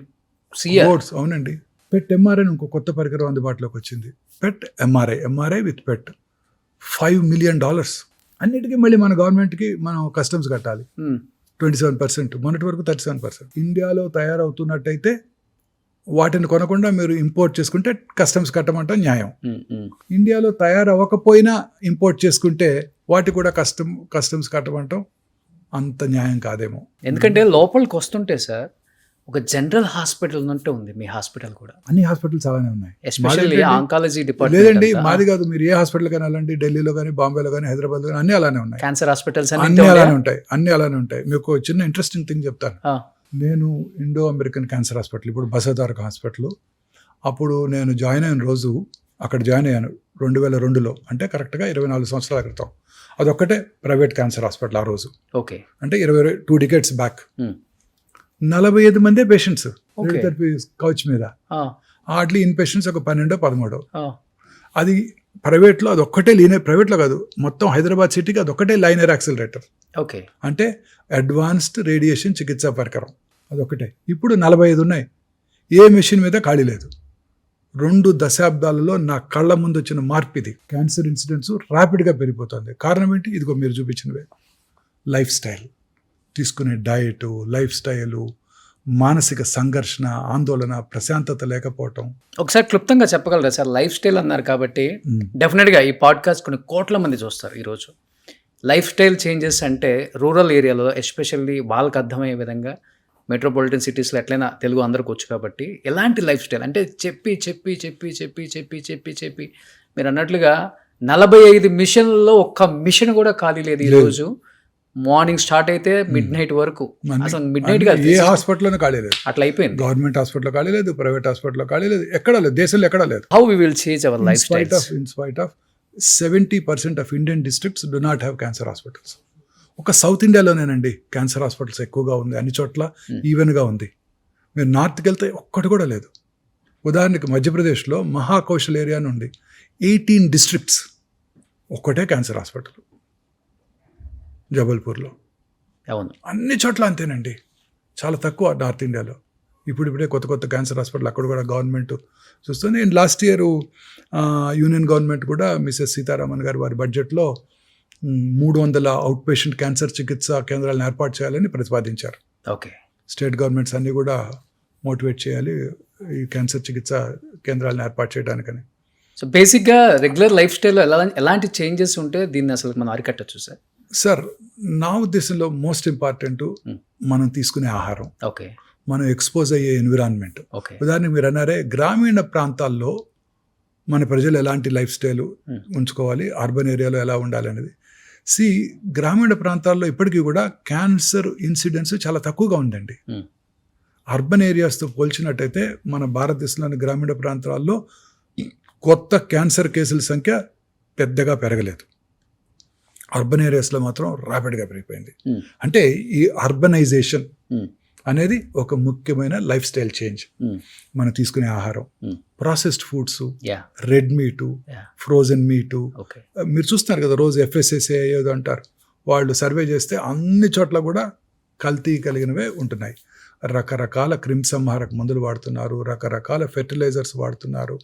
crores. అవునండి. పెట్ ఎంఆర్ఐ ఇంకో కొత్త పరికరం అందుబాటులోకి వచ్చింది. పెట్ ఎంఆర్ఐ విత్ పెట్ $5 million. అన్నిటికీ మళ్ళీ మన గవర్నమెంట్కి మనం కస్టమ్స్ కట్టాలి 27%. మొన్నటి వరకు 37%. ఇండియాలో తయారవుతున్నట్టయితే వాటిని కొనకుండా మీరు ఇంపోర్ట్ చేసుకుంటే కస్టమ్స్ కట్టమంటాం న్యాయం. ఇండియాలో తయారవ్వకపోయినా ఇంపోర్ట్ చేసుకుంటే వాటి కూడా కస్టమ్స్ కట్టమంటాం అంత న్యాయం కాదేమో. ఎందుకంటే లోపలికి వస్తుంటే సార్ ఒక జనరల్ హాస్పిటల్ ఉన్నట్టు ఉంది మీ హాస్పిటల్ కూడా. అన్ని హాస్పిటల్స్ అలానే ఉన్నాయి, ఎస్పెషల్లీ ఆంకాలజీ డిపార్ట్మెంట్. లేదండి, మాది కాదు. మీరు ఏ హాస్పిటల్ కానీ వెళ్ళండి, ఢిల్లీలో కానీ, బాంబేలో కానీ, హైదరాబాద్ కానీ అన్ని అలానే ఉన్నాయి. క్యాన్సర్ హాస్పిటల్స్ అన్ని అలానే ఉంటాయి, అన్ని అలానే ఉంటాయి. మీకు చిన్న ఇంట్రెస్టింగ్ థింగ్ చెప్తాను. నేను ఇండో అమెరికన్ క్యాన్సర్ హాస్పిటల్, ఇప్పుడు బసవతారక హాస్పిటల్, అప్పుడు నేను జాయిన్ అయిన రోజు అక్కడ జాయిన్ అయ్యాను 2002లో, అంటే కరెక్ట్గా 24 సంవత్సరాల క్రితం. అదొక్కటే ప్రైవేట్ క్యాన్సర్ హాస్పిటల్ ఆ రోజు. ఓకే. అంటే 2 decades బ్యాక్. 45 మందే పేషెంట్స్ కౌచ్ మీద. హార్డ్లీ ఇన్ పేషెంట్స్ ఒక 12-13. అది ప్రైవేట్లో అదొక్కటే ప్రైవేట్లో కాదు, మొత్తం హైదరాబాద్ సిటీకి అదొక్కటే లైనర్ యాక్సిలరేటర్. ఓకే. అంటే అడ్వాన్స్డ్ రేడియేషన్ చికిత్సా పరికరం అదొక్కటే. ఇప్పుడు 45 ఉన్నాయి. ఏ మెషిన్ మీద ఖాళీ లేదు. 2 దశాబ్దాలలో నా కళ్ళ ముందు వచ్చిన మార్పు ఇది. క్యాన్సర్ ఇన్సిడెంట్స్ ర్యాపిడ్గా పెరిగిపోతుంది. కారణం ఏంటి? ఇదిగో మీరు చూపించినవే. లైఫ్ స్టైల్, తీసుకునే డయట్, లైఫ్ స్టైలు, మానసిక సంఘర్షణ, ఆందోళన, ప్రశాంతత లేకపోవటం. ఒకసారి క్లుప్తంగా చెప్పగలరా సార్? లైఫ్ స్టైల్ అన్నారు కాబట్టి డెఫినెట్గా ఈ పాడ్కాస్ట్ కొన్ని కోట్ల మంది చూస్తారు ఈరోజు. లైఫ్ స్టైల్ చేంజెస్ అంటే రూరల్ ఏరియాలో ఎస్పెషల్లీ వాళ్ళకి అర్థమయ్యే విధంగా, మెట్రోపాలిటన్ సిటీస్లో ఎట్లయినా తెలుగు అందరికి వచ్చు కాబట్టి, ఎలాంటి లైఫ్ స్టైల్ అంటే చెప్పి చెప్పి చెప్పి చెప్పి చెప్పి చెప్పి చెప్పి మీరు అన్నట్లుగా 45 మిషన్లలో ఒక్క మిషన్ కూడా ఖాళీ లేదు ఈరోజు. మార్నింగ్ స్టార్ట్ అయితే మిడ్ నైట్ వరకు, అసలు మిడ్ నైట్ కాదు, ఏ హాస్పిటల్లోనూ ఖాళీ లేదు. అట్లా అయిపోయింది. గవర్నమెంట్ హాస్పిటల్లో ఖాళీ లేదు, ప్రైవేట్ హాస్పిటల్లో ఖాళీ లేదు, ఎక్కడా లేదు, దేశంలో ఎక్కడా లేదు. How we will change our life style? In spite of 70% of Indian districts do not have cancer hospitals. ఒక సౌత్ ఇండియాలోనేనండి క్యాన్సర్ హాస్పిటల్స్ ఎక్కువగా ఉంది, అన్ని చోట్ల ఈవెన్గా ఉంది. మీరు నార్త్కి వెళ్తే ఒక్కటి కూడా లేదు. ఉదాహరణకి మధ్యప్రదేశ్లో మహాకౌశల్ ఏరియా నుండి 18 డిస్ట్రిక్ట్స్ ఒక్కటే క్యాన్సర్ హాస్పిటల్, జబల్పూర్లో. అవును, అన్ని చోట్ల అంతేనండి, చాలా తక్కువ నార్త్ ఇండియాలో. ఇప్పుడిప్పుడే కొత్త కొత్త క్యాన్సర్ హాస్పిటల్ అక్కడ కూడా గవర్నమెంట్ చూస్తుంది. And last year union government కూడా మిసెస్ సీతారామన్ గారు వారి బడ్జెట్లో 300 అవుట్ పేషెంట్ క్యాన్సర్ చికిత్సా కేంద్రాలను ఏర్పాటు చేయాలని ప్రతిపాదించారు. ఓకే, స్టేట్ గవర్నమెంట్స్ అన్నీ కూడా మోటివేట్ చేయాలి ఈ క్యాన్సర్ చికిత్సా కేంద్రాలను ఏర్పాటు చేయడానికని. సో బేసిక్గా రెగ్యులర్ లైఫ్ స్టైల్లో ఎలాంటి చేంజెస్ ఉంటే దీన్ని అసలు మనం అరికట్టచ్చు సార్? సార్, నా ఉద్దేశంలో మోస్ట్ ఇంపార్టెంట్ మనం తీసుకునే ఆహారం, ఓకే, మనం ఎక్స్పోజ్ అయ్యే ఎన్విరాన్మెంట్. ఓకే, ఉదాహరణకు మీరు అన్నారే గ్రామీణ ప్రాంతాల్లో మన ప్రజలు ఎలాంటి లైఫ్ స్టైల్ ఉంచుకోవాలి, అర్బన్ ఏరియాలో ఎలా ఉండాలి అనేది. గ్రామీణ ప్రాంతాల్లో ఇప్పటికీ కూడా క్యాన్సర్ ఇన్సిడెన్స్ చాలా తక్కువగా ఉందండి. అర్బన్ ఏరియాస్తో పోల్చినట్టయితే మన భారతదేశంలోని గ్రామీణ ప్రాంతాల్లో కొత్త క్యాన్సర్ కేసుల సంఖ్య పెద్దగా పెరగలేదు. అర్బన్ ఏరియాస్లో మాత్రం ర్యాపిడ్గా పెరిగిపోయింది. అంటే ఈ అర్బనైజేషన్ అనేది ఒక ముఖ్యమైన లైఫ్ స్టైల్ చేంజ్. మనం తీసుకునే ఆహారం, processed foods, red meat, frozen meat. మీరు చూస్తున్నారు కదా రోజు FSSAI ఏదో అంటారు, వాళ్ళు సర్వే చేస్తే అన్ని చోట్ల కూడా కల్తీ కలిగినవే ఉంటున్నాయి. రకరకాల క్రిమిసంహారక మందులు వాడుతున్నారు, రకరకాల ఫెర్టిలైజర్స్ వాడుతున్నారు,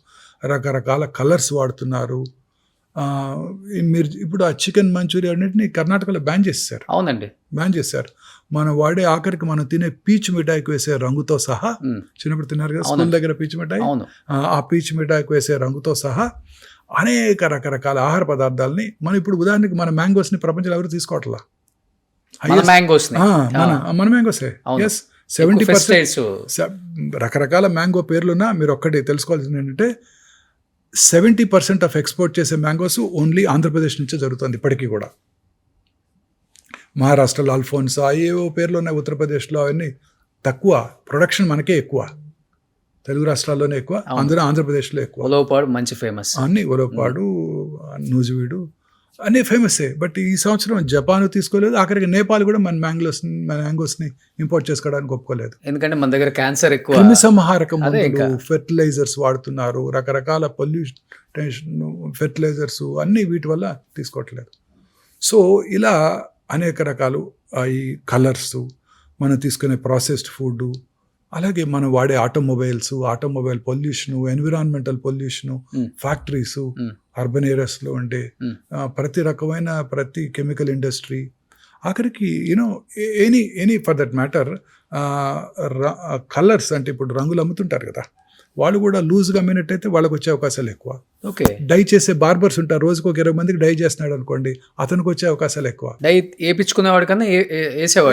రకరకాల కలర్స్ వాడుతున్నారు. మీరు ఇప్పుడు ఆ చికెన్ మంచూరియా అన్నింటినీ కర్ణాటకలో బ్యాన్ చేశారు. అవునండి, బ్యాన్ చేశారు. మనం వాడే ఆఖరికి మనం తినే పీచు మిఠాయికి వేసే రంగుతో సహా, చిన్నప్పుడు తిన్నారు కదా స్కూల్ దగ్గర పీచు మిఠాయి, ఆ పీచు మిఠాయికి వేసే రంగుతో సహా అనేక రకరకాల ఆహార పదార్థాలని మనం ఇప్పుడు ఉదాహరణకి మన మ్యాంగోస్ని ప్రపంచంలో ఎవరు తీసుకోవట్లా. మన మ్యాంగోసే 70% రకరకాల మ్యాంగో పేర్లున్నా మీరు ఒక్కటి తెలుసుకోవాల్సింది ఏంటంటే 70% ఆఫ్ ఎక్స్పోర్ట్ చేసే మ్యాంగోస్ ఓన్లీ ఆంధ్రప్రదేశ్ నుంచే జరుగుతుంది ఇప్పటికీ కూడా. మహారాష్ట్రలో అల్ఫోన్సా ఏవో పేర్లు ఉన్నాయి, ఉత్తరప్రదేశ్లో అవన్నీ తక్కువ, ప్రొడక్షన్ మనకే ఎక్కువ, తెలుగు రాష్ట్రాల్లోనే ఎక్కువ, అందులో ఆంధ్రప్రదేశ్లో ఎక్కువ. ఉలవపాడు మంచి ఫేమస్, అన్ని ఉలవపాడు, నూజివీడు అన్నీ ఫేమసే. బట్ ఈ సంవత్సరం జపాన్ తీసుకోలేదు, ఆఖరికి నేపాల్ కూడా మన మ్యాంగోస్ని ఇంపోర్ట్ చేసుకోవడానికి ఒప్పుకోలేదు. ఎందుకంటే మన దగ్గర క్యాన్సర్ ఎక్కువ, క్రిమిసంహారక మందులు, ఫెర్టిలైజర్స్ వాడుతున్నారు, రకరకాల పొల్యూషన్ ఫెర్టిలైజర్స్ అన్నీ వీటి వల్ల తీసుకోవట్లేదు. సో ఇలా అనేక రకాలు ఈ కలర్స్, మనం తీసుకునే ప్రాసెస్డ్ ఫుడ్, అలాగే మనం వాడే automobile pollution, environmental pollution, factories, urban ఏరియాస్లో ఉండే ప్రతి కెమికల్ ఇండస్ట్రీ, ఆఖరికి any for that matter colours, అంటే ఇప్పుడు రంగులు అమ్ముతుంటారు కదా, వాళ్ళు కూడా లూజ్గా అమ్మినట్టయితే వాళ్ళకి వచ్చే అవకాశాలు ఎక్కువ. ఓకే, డై చేసే బార్బర్స్ ఉంటారు, రోజుకు ఒక 20 మందికి డై చేస్తున్నాడు అనుకోండి, అతనికి వచ్చే అవకాశాలు ఎక్కువ. డై వేయించుకునేవాడి కన్నా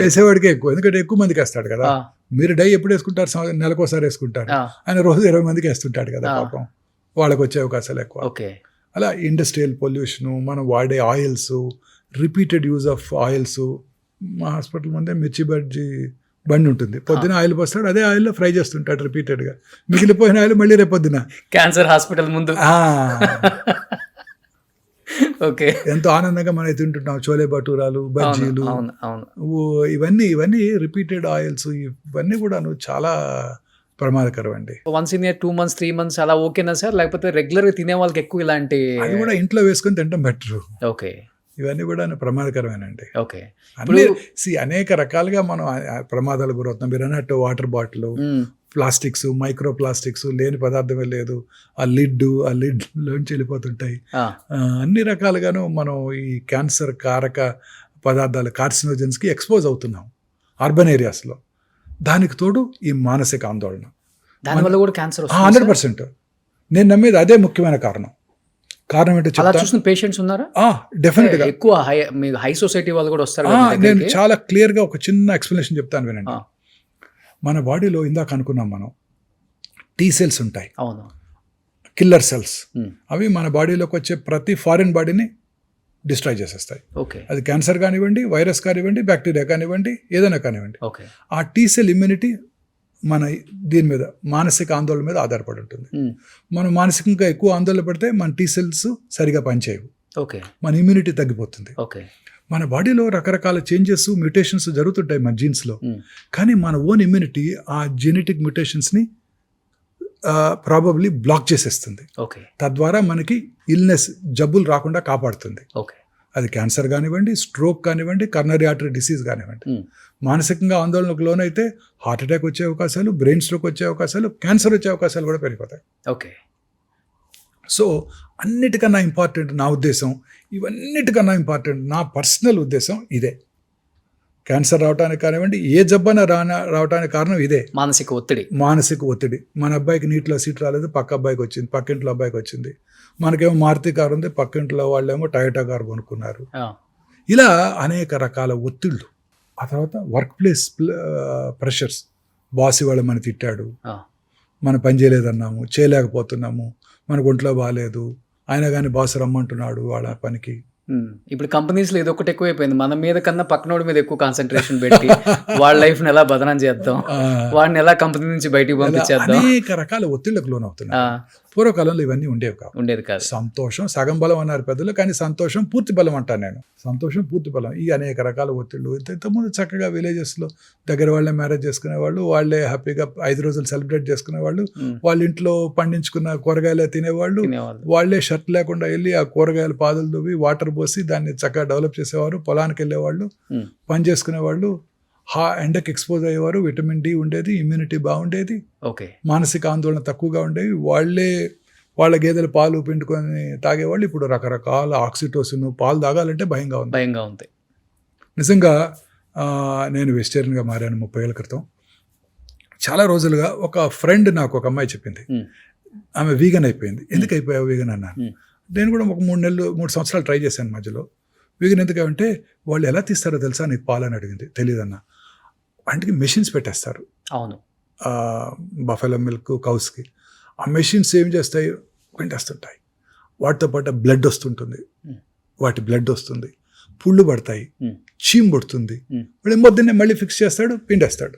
వేసేవాడికే ఎక్కువ, ఎందుకంటే ఎక్కువ మందికి వేస్తాడు కదా. మీరు డై ఎప్పుడు వేసుకుంటారు? నెలకోసారి వేసుకుంటారు, ఆయన రోజు 20 మందికి వేస్తుంటాడు కదా, పాపం వాళ్ళకి వచ్చే అవకాశాలు ఎక్కువ. ఓకే, అలా ఇండస్ట్రియల్ పొల్యూషను, మనం వాడే oils, repeated use of oils. మా హాస్పిటల్ ముందే మిర్చి బండి ఉంటుంది, పొద్దున ఆయిల్ పోస్తాడు, అదే ఆయిల్లో ఫ్రై చేస్తుంటాడు రిపీటెడ్గా, మిగిలిపోయిన ఆయిల్ మళ్ళీ రేపు పొద్దున క్యాన్సర్ హాస్పిటల్ ముందు. ఓకే, ఎంతో ఆనందంగా మనం తింటుంటాం చోలే భటూరాలు, బజ్జీలు, ఇవన్నీ రిపీటెడ్ ఆయిల్స్, ఇవన్నీ కూడా చాలా ప్రమాదకరం అండి. వన్స్ ఇన్ 2 months 3 months అలా ఓకేనా సార్? లేకపోతే రెగ్యులర్గా తినే వాళ్ళకి ఎక్కువ ఇలాంటి అది కూడా ఇంట్లో వేసుకొని తినడం బెటర్. ఓకే, ఇవన్నీ కూడా ప్రమాదకరమేనండి. ఓకే, అనేక రకాలుగా మనం ప్రమాదాలు గురవుతున్నాం. మీరు అన్నట్టు water bottle, plastics, micro plastics, లేని పదార్థమే లేదు, ఆ లిడ్లోంచి వెళ్ళిపోతుంటాయి. అన్ని రకాలుగాను మనం ఈ క్యాన్సర్ కారక పదార్థాలు, కార్సినోజన్స్కి ఎక్స్పోజ్ అవుతున్నాం అర్బన్ ఏరియాస్లో. దానికి తోడు ఈ మానసిక ఆందోళన, దానివల్ల కూడా క్యాన్సర్ 100%. నేను నమ్మేది అదే ముఖ్యమైన కారణం. ఏంటో అలా చూసిన పేషెంట్స్ ఉన్నారా? డెఫినెట్ గా ఎక్కువ హై సొసైటీ వాళ్ళు కూడా వస్తారు. నేను చాలా క్లియర్ గా ఒక చిన్న ఎక్స్ప్లెనేషన్ చెప్తాను వినండి. మన బాడీలో ఇందాక అనుకున్నాం మనం T సెల్స్ ఉంటాయి, అవును, కిల్లర్ సెల్స్. అవి మన బాడీలోకి వచ్చే ప్రతి ఫారిన్ బాడీని డిస్ట్రాయ్ చేసేస్తాయి. ఓకే. అది క్యాన్సర్ కానివ్వండి, వైరస్ కానివ్వండి, బ్యాక్టీరియా కానివ్వండి, ఏదైనా కానివ్వండి. ఓకే. ఆ టీ సెల్ ఇమ్యూనిటీ మన దీని మీద మానసిక ఆందోళన మీద ఆధారపడి ఉంటుంది. మనం మానసికంగా ఎక్కువ ఆందోళన పడితే మన టీ సెల్స్ సరిగా పనిచేయవు, ఓకే, మన ఇమ్యూనిటీ తగ్గిపోతుంది. ఓకే. మన బాడీలో రకరకాల చేంజెస్, మ్యూటేషన్స్ జరుగుతుంటాయి మన జీన్స్లో. కానీ మన ఓన్ ఇమ్యూనిటీ ఆ జెనెటిక్ మ్యూటేషన్స్ని ప్రాబబ్లీ బ్లాక్ చేసేస్తుంది. ఓకే. తద్వారా మనకి ఇల్నెస్, జబ్బులు రాకుండా కాపాడుతుంది. ఓకే. అది క్యాన్సర్ కానివ్వండి, స్ట్రోక్ కానివ్వండి, కర్నరీ ఆర్టరీ డిసీజ్ కానివ్వండి. మానసికంగా ఆందోళనకు లోనైతే హార్ట్ అటాక్ వచ్చే అవకాశాలు, బ్రెయిన్ స్ట్రోక్ వచ్చే అవకాశాలు, క్యాన్సర్ వచ్చే అవకాశాలు కూడా పెరిగిపోతాయి. ఓకే. సో అన్నిటికన్నా ఇంపార్టెంట్ నా ఉద్దేశం, ఇవన్నిటికన్నా ఇంపార్టెంట్ నా పర్సనల్ ఉద్దేశం ఇదే. క్యాన్సర్ రావడానికి కానివ్వండి, ఏ జబ్బన రావడానికి కారణం ఇదే, మానసిక ఒత్తిడి. మానసిక ఒత్తిడి. మన అబ్బాయికి నీటిలో సీట్ రాలేదు, పక్క అబ్బాయికి వచ్చింది, పక్కింట్లో అబ్బాయికి వచ్చింది. మనకేమో మారుతి కారు ఉంది, పక్కింట్లో వాళ్ళేమో టయోటా కారు కొనుక్కున్నారు. ఇలా అనేక రకాల ఒత్తిళ్ళు. ఆ తర్వాత వర్క్ ప్లేస్ ప్రెషర్స్. బాస్ ఇవాళ మన తిట్టాడు, మన పని చేయలేదన్నాము, చేయలేకపోతున్నాము, మనకు ఒంట్లో బాగాలేదు, అయినా కానీ బాస్ రమ్మంటున్నాడు వాళ్ళ పనికి. ఇప్పుడు కంపెనీస్లో ఇది ఒకటి ఎక్కువైపోయింది. మన మీద కన్నా పక్కనోడి మీద ఎక్కువ కాన్సన్ట్రేషన్ పెట్టి వాళ్ళ లైఫ్ని ఎలా బదనం చేద్దాం, వాడిని ఎలా కంపెనీ నుంచి బయటికి పంపించేద్దాం, అనేక రకాల ఒత్తిళ్లకు లోనవుతున్నాయి. పూర్వకాలంలో ఇవన్నీ ఉండేది కాదు. సంతోషం సగం బలం అన్నారు పెద్దలు, కానీ సంతోషం పూర్తి బలం అంటాను నేను. సంతోషం పూర్తి బలం. ఈ అనేక రకాల ఒత్తిళ్ళు. ఇంతకుముందు చక్కగా విలేజెస్లో దగ్గర వాళ్ళే మ్యారేజ్ చేసుకునేవాళ్ళు, వాళ్ళే హ్యాపీగా 5 రోజులు సెలబ్రేట్ చేసుకునేవాళ్ళు, వాళ్ళ ఇంట్లో పండించుకున్న కూరగాయలే తినేవాళ్ళు, వాళ్ళే షర్ట్ లేకుండా వెళ్ళి ఆ కూరగాయల పాదులు దువ్వి వాటర్ పోసి దాన్ని చక్కగా డెవలప్ చేసేవారు, పొలానికి వెళ్ళేవాళ్ళు, పని చేసుకునేవాళ్ళు, ఎండకి ఎక్స్పోజ్ అయ్యేవారు, విటమిన్ డి ఉండేది, ఇమ్యూనిటీ బాగుండేది, ఓకే, మానసిక ఆందోళన తక్కువగా ఉండేవి. వాళ్ళ గేదెలు పాలు పిండుకొని తాగేవాళ్ళు. ఇప్పుడు రకరకాల ఆక్సిటోసిన్, పాలు తాగాలంటే భయంగా ఉంది. నిజంగా నేను వెజిటేరియన్గా మారాను 30 ఏళ్ళ క్రితం. చాలా రోజులుగా ఒక ఫ్రెండ్ నాకు ఒక అమ్మాయి చెప్పింది, ఆమె వీగన్ అయిపోయింది. ఎందుకు అయిపోయావు వీగన్ అన్నాను. నేను కూడా ఒక 3 సంవత్సరాలు ట్రై చేశాను మధ్యలో. వీగన్ ఎందుకంటే వాళ్ళు ఎలా తీస్తారో తెలుసా నీకు పాలు అని అడిగింది. తెలియదన్నా. వాటికి మెషిన్స్ పెట్టేస్తారు. అవును. బఫెలో మిల్క్ కౌస్కి. ఆ మెషిన్స్ ఏం చేస్తాయి, పిండేస్తుంటాయి. వాటితో పాటు బ్లడ్ వస్తుంటుంది, వాటి బ్లడ్ వస్తుంది, పుళ్ళు పడతాయి, చీమ్ పడుతుంది. వాడు పొద్దున్నే మళ్ళీ ఫిక్స్ చేస్తాడు, పిండేస్తాడు.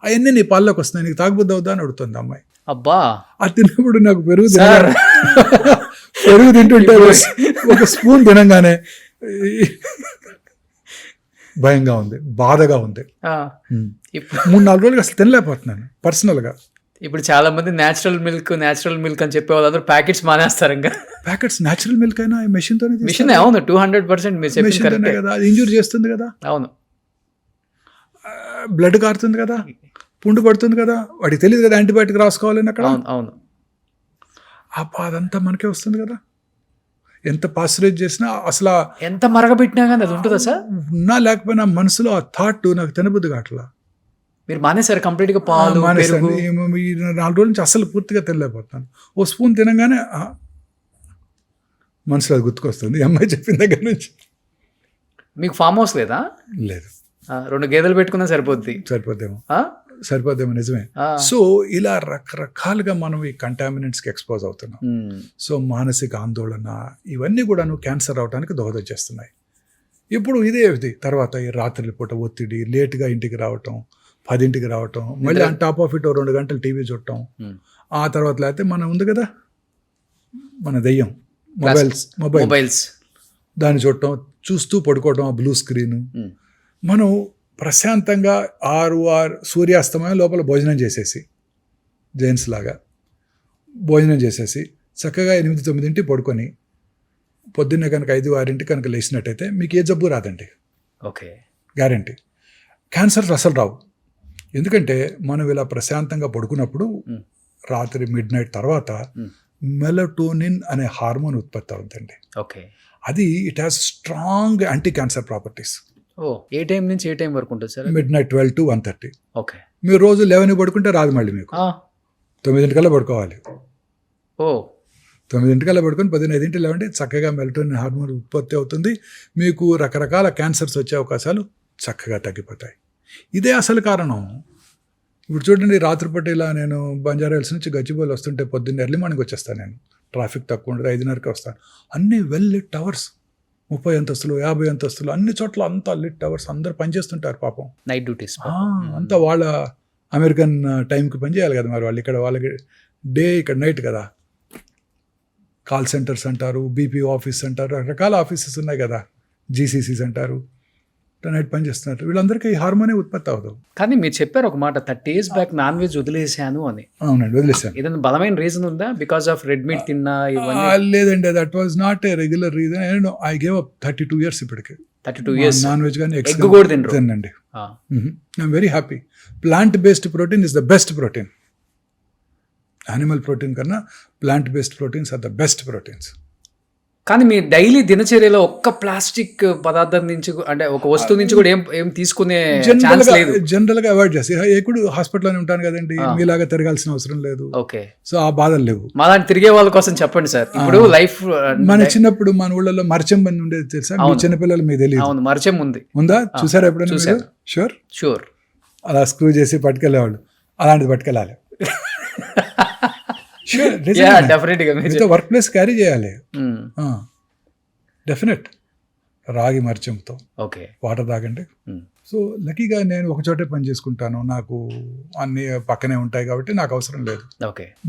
అవన్నీ నీ పాల్లోకి వస్తున్నాయి, నీకు తాగుబోద్దు అవుదా అని అడుగుతుంది అమ్మాయి. అబ్బా, అది తిన్నప్పుడు నాకు పెరుగు తింటుంటే ఒక స్పూన్ తినంగానే భయంగా ఉంది, బాధగా ఉంది. 3-4 రోజులుగా అసలు తినలేకపోతున్నాను పర్సనల్గా. ఇప్పుడు చాలా మంది న్యాచురల్ మిల్క్ అని చెప్పే వాళ్ళందరూ ప్యాకెట్స్ మానేస్తారు. ఇంకా ప్యాకెట్స్ న్యాచురల్ మిల్క్ అయినా మెషిన్ అవును 200% మీరు చెప్పింది కదా. అది ఇంజూరీ చేస్తుంది కదా. అవును. బ్లడ్ కారుతుంది కదా, పుండు పడుతుంది కదా, వాడికి తెలియదు కదా యాంటీబయాటిక్ రాసుకోవాలని అక్కడ. అవును. ఆ బాధ అంతా మనకే వస్తుంది కదా. ఎంత పాస్చరైజ్ చేసినా, అసలు ఎంత మరగబెట్టినా కానీ అది ఉంటుందా సార్? ఉన్నా లేకపోయినా మనసులో ఆ థాట్ నాకు తినబుద్ది కావట్లా. మీరు మానేసారు కంప్లీట్గా పాలు? 4 రోజుల నుంచి అసలు పూర్తిగా తినలేకపోతున్నాను. ఓ స్పూన్ తినగానే మనసులో అది గుర్తుకొస్తుంది అమ్మాయి చెప్పిన దగ్గర నుంచి. మీకు ఫామ్ హౌస్ లేదా? లేదు. 2 గేదెలు పెట్టుకున్నా సరిపోద్దేమో నిజమే. సో ఇలా రకరకాలుగా మనం ఈ కంటామినెంట్స్కి ఎక్స్పోజ్ అవుతున్నాం. సో మానసిక ఆందోళన ఇవన్నీ కూడా క్యాన్సర్ అవడానికి దోహదం చేస్తున్నాయి. ఇప్పుడు ఇది తర్వాత ఈ రాత్రి పూట ఒత్తిడి, లేట్గా ఇంటికి రావటం, 10ంటికి రావటం, మళ్ళీ ఆన్ టాప్ ఆఫ్ ఇట్ 2 గంటలు టీవీ చూడటం. ఆ తర్వాత లేకపోతే మనం ఉంది కదా మన దెయ్యం మొబైల్స్, దాన్ని చూస్తూ పడుకోవటం, ఆ బ్లూ స్క్రీన్. మనం ప్రశాంతంగా 6 సూర్యాస్తమయం లోపల భోజనం చేసేసి, జెంట్స్ లాగా భోజనం చేసేసి చక్కగా 8-9 పడుకొని పొద్దున్నే కనుక 5-6 కనుక లేచినట్టయితే మీకు ఏ జబ్బు రాదండి. Okay, guarantee. క్యాన్సర్స్ అసలు రావు. ఎందుకంటే మనం ఇలా ప్రశాంతంగా పడుకున్నప్పుడు రాత్రి మిడ్నైట్ తర్వాత మెలటోనిన్ అనే హార్మోన్ ఉత్పత్తి అవుతుందండి. ఓకే, అది it has strong anti cancer properties. A time నుంచి ఏ టైం వరకు ఉంటుంది సార్? Midnight 12 to 1:30. ఓకే. మీరు రోజు 11 పడుకుంటే రాదు, మళ్ళీ మీకు 9 పడుకోవాలి. 9 పడుకొని 10 లేవంటే చక్కగా మెలటోనిన్ హార్మోన్ ఉత్పత్తి అవుతుంది. మీకు రకరకాల క్యాన్సర్స్ వచ్చే అవకాశాలు చక్కగా తగ్గిపోతాయి. ఇదే అసలు కారణం. ఇప్పుడు చూడండి, రాత్రిపూట ఇలా నేను బంజారాహిల్స్ నుంచి గచ్చిబౌలి వస్తుంటే పొద్దున్న ఎర్లీ మార్నింగ్ వచ్చేస్తాను. నేను ట్రాఫిక్ తక్కువ ఉండదు, 5:30కి వస్తాను. అన్నీ వెల్ లిట్ టవర్స్, 30 అంతస్తులు 50 అంతస్తులు అన్ని చోట్ల అంతా లిట్ అవర్స్ అందరు పనిచేస్తుంటారు పాపం. Night duties. అంతా వాళ్ళ అమెరికన్ టైంకి పనిచేయాలి కదా మరి వాళ్ళు. ఇక్కడ వాళ్ళకి డే ఇక్కడ నైట్ కదా. కాల్ సెంటర్స్ అంటారు, బీపీ ఆఫీస్ అంటారు, రకరకాల ఆఫీసెస్ ఉన్నాయి కదా, జీసీసీస్ అంటారు, నైట్ పని చేస్తున్నారు. వీళ్ళందరికీ హార్మోనే ఉత్పత్తి అవ్వదు. కానీ మీరు చెప్పారు ఒక మాట, 30 years బ్యాక్ నాన్ వెజ్ వదిలేసాను అని. అవునండి, వదిలేసాను. ఏదైనా బలమైన రీజన్ ఉందా? బికాస్ ఆఫ్ రెడ్ మీట్ తిన్నా ఇవన్నీ? లేదండి, that was not a regular reason. I gave up 32 years ఇప్పటికి. 32 years నాన్ వెజ్ కానీ ఎగ్ కూడా తినండి. I'm very happy. Plant based protein is the best protein. Animal protein కన్నా plant based proteins are the best proteins. కానీ మీ daily దినచర్యలో ఒక్క plastic పదార్థం నుంచి అంటే ఒక వస్తువు నుంచి కూడా ఏం తీసుకునే ఛాన్స్ లేదు. జనరల్ గా అవాయిడ్ చేసి ఎప్పుడు హాస్పిటల్లోనే ఉంటాను కదండి, మీలాగా తిరగాల్సిన అవసరం లేదు. ఓకే, సో ఆ బాధలు లేవు. మాలాంటి తిరిగే వాళ్ళ కోసం చెప్పండి సార్. ఇప్పుడు లైఫ్ మన చిన్నప్పుడు మన ఊళ్ళలో మరచెం బండి ఉండేది తెలుసా? చిన్నపిల్లలు మీకు తెలియదు. అవును, మరచెం ఉంది. ఉందా? చూసారా ఎప్పుడైనా? షూర్. అలా స్క్రూ చేసి పట్టుకెళ్ళేవాళ్ళు. అలాంటిది పట్టుకెళ్ళాలి. వర్క్ ప్లేస్ క్యారీ చేయాలి. డెఫినెట్. రాగి మర్చంతో వాటర్ తాగండి. సో లక్కీగా నేను ఒక చోటే పని చేసుకుంటాను, నాకు అన్ని పక్కనే ఉంటాయి కాబట్టి నాకు అవసరం లేదు.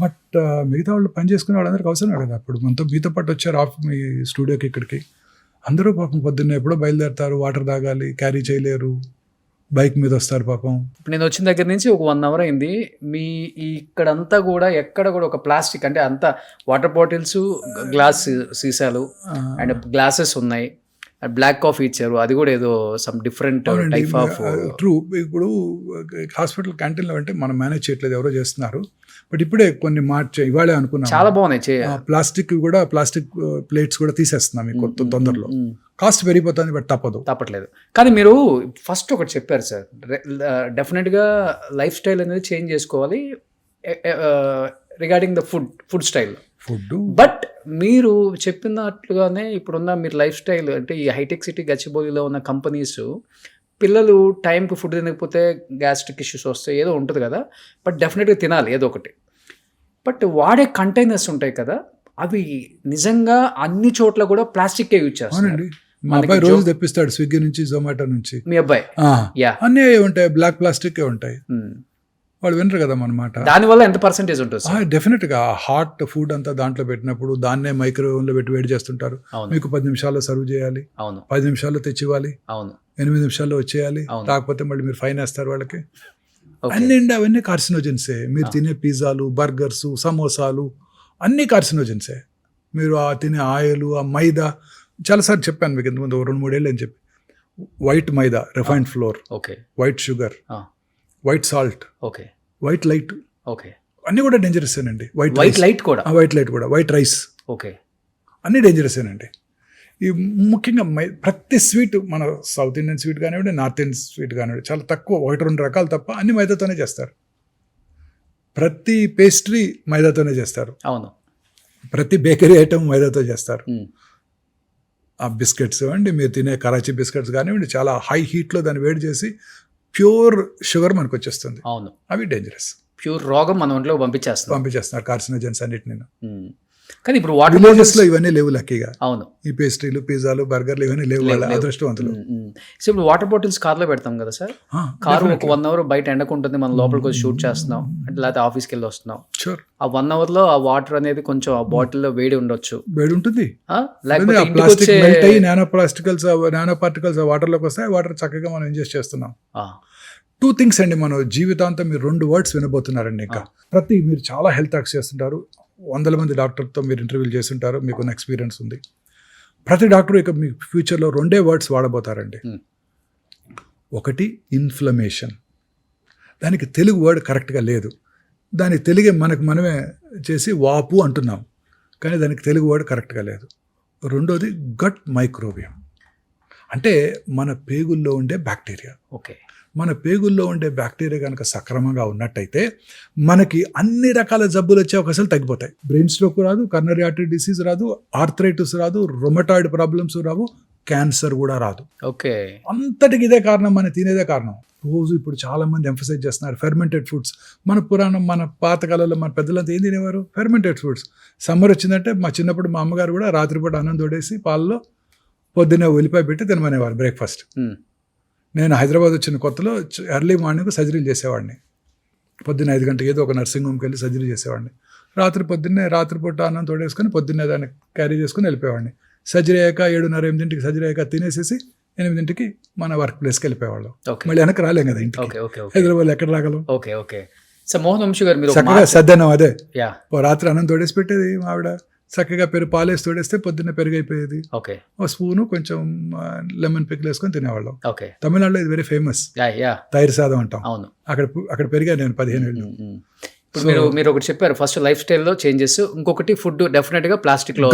బట్ మిగతా వాళ్ళు పని చేసుకునే వాళ్ళందరికీ అవసరమే కదా. అప్పుడు మనతో మీతో పాటు వచ్చారు మీ స్టూడియోకి ఇక్కడికి, అందరూ పాపం పొద్దున్న ఎప్పుడో బయలుదేరుతారు, వాటర్ తాగాలి, క్యారీ చేయలేరు, బైక్ మీద వస్తారు పాపం. ఇప్పుడు నేను వచ్చిన దగ్గర నుంచి ఒక 1 hour అయింది. మీ ఇక్కడంతా కూడా ఎక్కడ కూడా ఒక ప్లాస్టిక్ అంటే అంతా వాటర్ బాటిల్స్, గ్లాస్ సీసాలు అండ్ గ్లాసెస్ ఉన్నాయి. బ్లాక్ కాఫీ ఇచ్చారు, అది కూడా ఏదో some different type of. True. ఇప్పుడు హాస్పిటల్ క్యాంటీన్లో అంటే మనం మేనేజ్ చేయట్లేదు, ఎవరో చేస్తున్నారు. బట్ ఇప్పుడే కొన్ని ఇవాళే అనుకున్నాను, చాలా బాగున్నాయి. ప్లాస్టిక్ ప్లేట్స్ కూడా తీసేస్తున్నాం మీకు తొందరలో. కాస్ట్ పెరిగిపోతుంది, బట్ తప్పట్లేదు. కానీ మీరు ఫస్ట్ ఒకటి చెప్పారు సార్, డెఫినెట్గా లైఫ్ స్టైల్ అనేది చేంజ్ చేసుకోవాలి regarding the food style. But మీరు చెప్పినట్లుగానే ఇప్పుడున్న మీరు లైఫ్ స్టైల్ అంటే ఈ హైటెక్ సిటీ గచ్చిబౌలిలో ఉన్న కంపెనీస్ పిల్లలు టైంకి ఫుడ్ తినకపోతే గ్యాస్ట్రిక్ ఇష్యూస్ వస్తాయి, ఏదో ఉంటుంది కదా. బట్ డెఫినెట్గా తినాలి ఏదో ఒకటి. బట్ వాడే కంటైనర్స్ ఉంటాయి కదా, అవి నిజంగా అన్ని చోట్ల కూడా ప్లాస్టిక్ యూజ్ చేస్తారు. మా అబ్బాయి రోజు తెప్పిస్తాడు స్విగ్గీ నుంచి, జొమాటో నుంచి. మీ అబ్బాయి? అన్నీ ఉంటాయి, బ్లాక్ ప్లాస్టిక్ ఉంటాయి. వాళ్ళు వినరు కదా అన్నమాట. దానివల్ల ఎంత పర్సెంటేజ్ ఉంటుంది? డెఫినెట్ గా హాట్ ఫుడ్ అంతా దాంట్లో పెట్టినప్పుడు దాన్నే మైక్రోవేవ్ లో పెట్టి వేడి చేస్తుంటారు. మీకు 10 నిమిషాల్లో సర్వ్ చేయాలి, 10 నిమిషాల్లో తెచ్చివ్వాలి, 8 నిమిషాల్లో వచ్చేయాలి. కాకపోతే మళ్ళీ మీరు ఫైన్ వేస్తారు వాళ్ళకి. అవన్నీ కార్సినోజెన్సే. మీరు తినే పిజ్జాలు, బర్గర్స్, సమోసాలు అన్ని కార్సినోజెన్సే. మీరు తినే ఆయిల్, ఆ మైదా, చాలాసార్లు చెప్పాను మీకు ఇంతకుముందు 2-3 ఏళ్ళు అని చెప్పి. White maida, refined flour, white sugar, white salt, white light, అన్నీ కూడా డేంజరస్ ఏనండి. వైట్ లైట్ కూడా, వైట్ రైస్, అన్నీ డేంజరస్ ఏనండి. ఈ ముఖ్యంగా ప్రతి స్వీట్, మన సౌత్ ఇండియన్ స్వీట్ కానివ్వండి, నార్త్ ఇండియన్ స్వీట్ కానివ్వండి, చాలా తక్కువ 1-2 రకాలు తప్ప అన్ని మైదాతోనే చేస్తారు. ప్రతి పేస్ట్రీ మైదాతోనే చేస్తారు. ప్రతి బేకరీ ఐటమ్ మైదాతో చేస్తారు. ఆ బిస్కెట్స్ అండి, మీరు తినే కరాచీ బిస్కెట్స్ కానివ్వండి, చాలా హై హీట్లో దాన్ని వేడి చేసి ప్యూర్ షుగర్ మనకు వచ్చేస్తుంది. అవి డేంజరస్. ప్యూర్ రోగం మన ఒంట్లో పంపించేస్తున్నారు కార్సినోజన్స్ అన్నిటిని. కానీ ఇప్పుడు విలేజెస్ లో ఇవన్నీ లేవు లక్కీగా. ఈ పేస్ట్రీలు, పిజ్జాలు, బర్గర్లు ఇవన్నీ లేవు, అదృష్టవంతులు. సో ఇప్పుడు వాటర్ బాటిల్స్ కార్లో పెడతాం కదా సార్, కారు ఒక 1 hour బయట ఎండకుంటుంది, మనం లోపలికి వచ్చి షూట్ చేస్తున్నాం అంటే, లేకపోతే ఆఫీస్కి వెళ్ళి వస్తున్నాం. ఆ 1 hour లో ఆ వాటర్ అనేది కొంచెం ఆ బాటిల్లో వేడి ఉండొచ్చు, వేడి ఉంటుంది. నానో పార్టికల్స్ వాటర్ లోకి వస్తాయి, వాటర్ చక్కగా మనం ఇంజెస్ట్ చేస్తున్నాం. 2 things అండి, మనం జీవితాంతం మీరు 2 words వినబోతున్నారండి. ఇంకా మీరు చాలా హెల్త్ యాక్ట్స్ చేస్తుంటారు, 100 మంది డాక్టర్తో మీరు ఇంటర్వ్యూలు చేస్తుంటారు, మీకు ఎక్స్పీరియన్స్ ఉంది. ప్రతి డాక్టర్ ఇక మీ ఫ్యూచర్లో 2 words వాడబోతారండి. ఒకటి ఇన్ఫ్లమేషన్, దానికి తెలుగు వర్డ్ కరెక్ట్గా లేదు, దానికి తెలుగే మనమే చేసి వాపు అంటున్నాం, కానీ దానికి తెలుగు వర్డ్ కరెక్ట్గా లేదు. రెండోది గట్ మైక్రోబియం, అంటే మన పేగుల్లో ఉండే బ్యాక్టీరియా. మన పేగుల్లో ఉండే బ్యాక్టీరియా కనుక సక్రమంగా ఉన్నట్టయితే మనకి అన్ని రకాల జబ్బులు వచ్చే అవకాశాలు తగ్గిపోతాయి. బ్రెయిన్ స్ట్రోక్ రాదు, కర్నరీ ఆర్టరీ డిసీజ్ రాదు, ఆర్థరైటిస్ రాదు, రొమటాయిడ్ ప్రాబ్లమ్స్ రావు, క్యాన్సర్ కూడా రాదు. అంతటికి ఇదే కారణం, మన తినేదే కారణం. రోజు ఇప్పుడు చాలా మంది ఎంఫసైజ్ చేస్తున్నారు ఫెర్మెంటెడ్ ఫుడ్స్. మన పాతకాలంలో మన పెద్దలంతా ఏం తినేవారు? Fermented foods. సమ్మర్ వచ్చిందంటే మా చిన్నప్పుడు మా అమ్మగారు కూడా రాత్రిపూట అన్నం తోడేసి పాలలో పొద్దున్నే ఉల్లిపాయ పెట్టి తినమనేవారు బ్రేక్ఫాస్ట్. ఉమ్. నేను హైదరాబాద్ వచ్చిన కొత్తలో ఎర్లీ మార్నింగ్ సర్జరీలు చేసేవాడిని. పొద్దున్న 5 గంటలకు ఏదో ఒక నర్సింగ్ హోమ్కి వెళ్ళి సర్జరీ చేసేవాడిని. రాత్రిపూట అన్నం తోడేసుకొని పొద్దున్నే దాన్ని క్యారీ చేసుకుని వెళ్ళిపోయేవాడిని. సర్జరీ అయ్యాక 7:30-8కి సర్జరీ అయ్యాక తినేసేసి 8కి మన వర్క్ ప్లేస్కి వెళ్ళిపోయేవాళ్ళం. మళ్ళీ వెనక్కి రాలేం కదా ఇంటికి. హైదరాబాద్లో ఎక్కడ రాగలం? ఓకే. సో మోహన్ వంశీ గారు మీరు చక్కగా సద్దన్నం అదే రాత్రి అన్నం తోడేసి పెట్టేది ఆవిడ. చక్కగా పాలేసి తోడేస్తే పొద్దున్నే పెరుగు అయిపోయేది. ఓ స్పూను కొంచెం లెమన్ పికిల్ వేసుకొని తినేవాళ్ళం. తమిళనాడులో ఇది వెరీ ఫేమస్, తైరు సాదం అంటాం. అక్కడ పెరిగా నేను 15 ఏళ్ళు. మీరు ఒకటి చెప్పారు, ఫస్ట్ లైఫ్ స్టైల్లో చేంజెస్, ఇంకొకటి ఫుడ్ డెఫినెట్ గా ప్లాస్టిక్ లో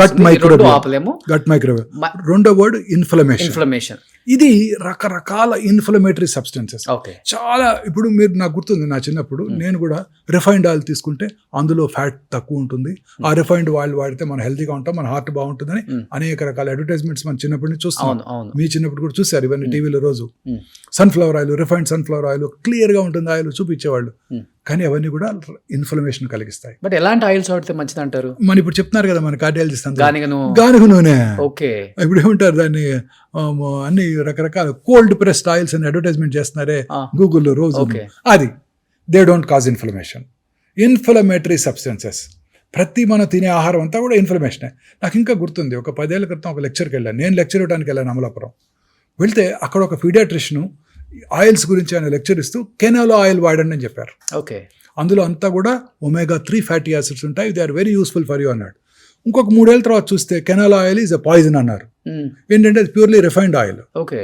ఆపలేము. Gut microwave. రెండో వర్డ్ ఇన్ఫ్లమేషన్. ఇది రకరకాల ఇన్ఫ్లమేటరీ సబ్స్టెన్సెస్ చాలా. ఇప్పుడు మీరు నాకు గుర్తుంది, నా చిన్నప్పుడు నేను కూడా రిఫైన్డ్ ఆయిల్ తీసుకుంటే అందులో ఫ్యాట్ తక్కువ ఉంటుంది, ఆ రిఫైన్డ్ ఆయిల్ వాడితే మనం హెల్తీగా ఉంటాం, మన హార్ట్ బాగుంటుందని అనేక రకాల అడ్వర్టైజ్మెంట్స్ మన చిన్నప్పటి నుంచి చూస్తాం. మీ చిన్నప్పుడు కూడా చూసారు ఇవన్నీ టీవీలో రోజు. Sunflower oil, refined sunflower oil clear గా ఉంటుంది ఆయిల్ చూపించేవాళ్ళు. కానీ అవన్నీ కూడా ఇన్ఫ్లమేషన్ కలిగిస్తాయి. బట్ ఎలాంటి ఆయిల్స్ వాడితే మంచిది అంటారు? మన ఇప్పుడు చెప్తున్నారు కదా మన కార్డియాలజిస్ట్ గానుగ నూనె. ఓకే. ఇప్పుడు ఏమంటారు దాన్ని, అన్ని రకరకాల కోల్డ్ ప్రెస్డ్ ఆయిల్స్ అని అడ్వర్టైజ్మెంట్ చేస్తున్నారే గూగుల్లో రోజు. అది they don't cause inflammation. Inflammatory substances ప్రతి మనం తినే ఆహారం అంతా కూడా ఇన్ఫ్లమేషనే. నాకు ఇంకా గుర్తుంది, ఒక 10 ఏళ్ల క్రితం ఒక లెక్చర్కి వెళ్ళాను. నేను లెక్చర్ ఇవ్వడానికి వెళ్ళాను అమలాపురం. వెళ్తే అక్కడ ఒక పీడియాట్రిషియన్ ఆయిల్స్ గురించి ఆయన లెక్చర్ ఇస్తూ కెనాలో ఆయిల్ వాడండి అని చెప్పారు. ఓకే. అందులో అంతా కూడా omega-3 ఫ్యాటీ యాసిడ్స్ ఉంటాయి, they are very useful for you అన్నాడు. ఇంకొక 3 ఏళ్ళ తర్వాత చూస్తే canola oil is a poison అన్నారు. ఏంటంటే అది purely refined oil. Okay.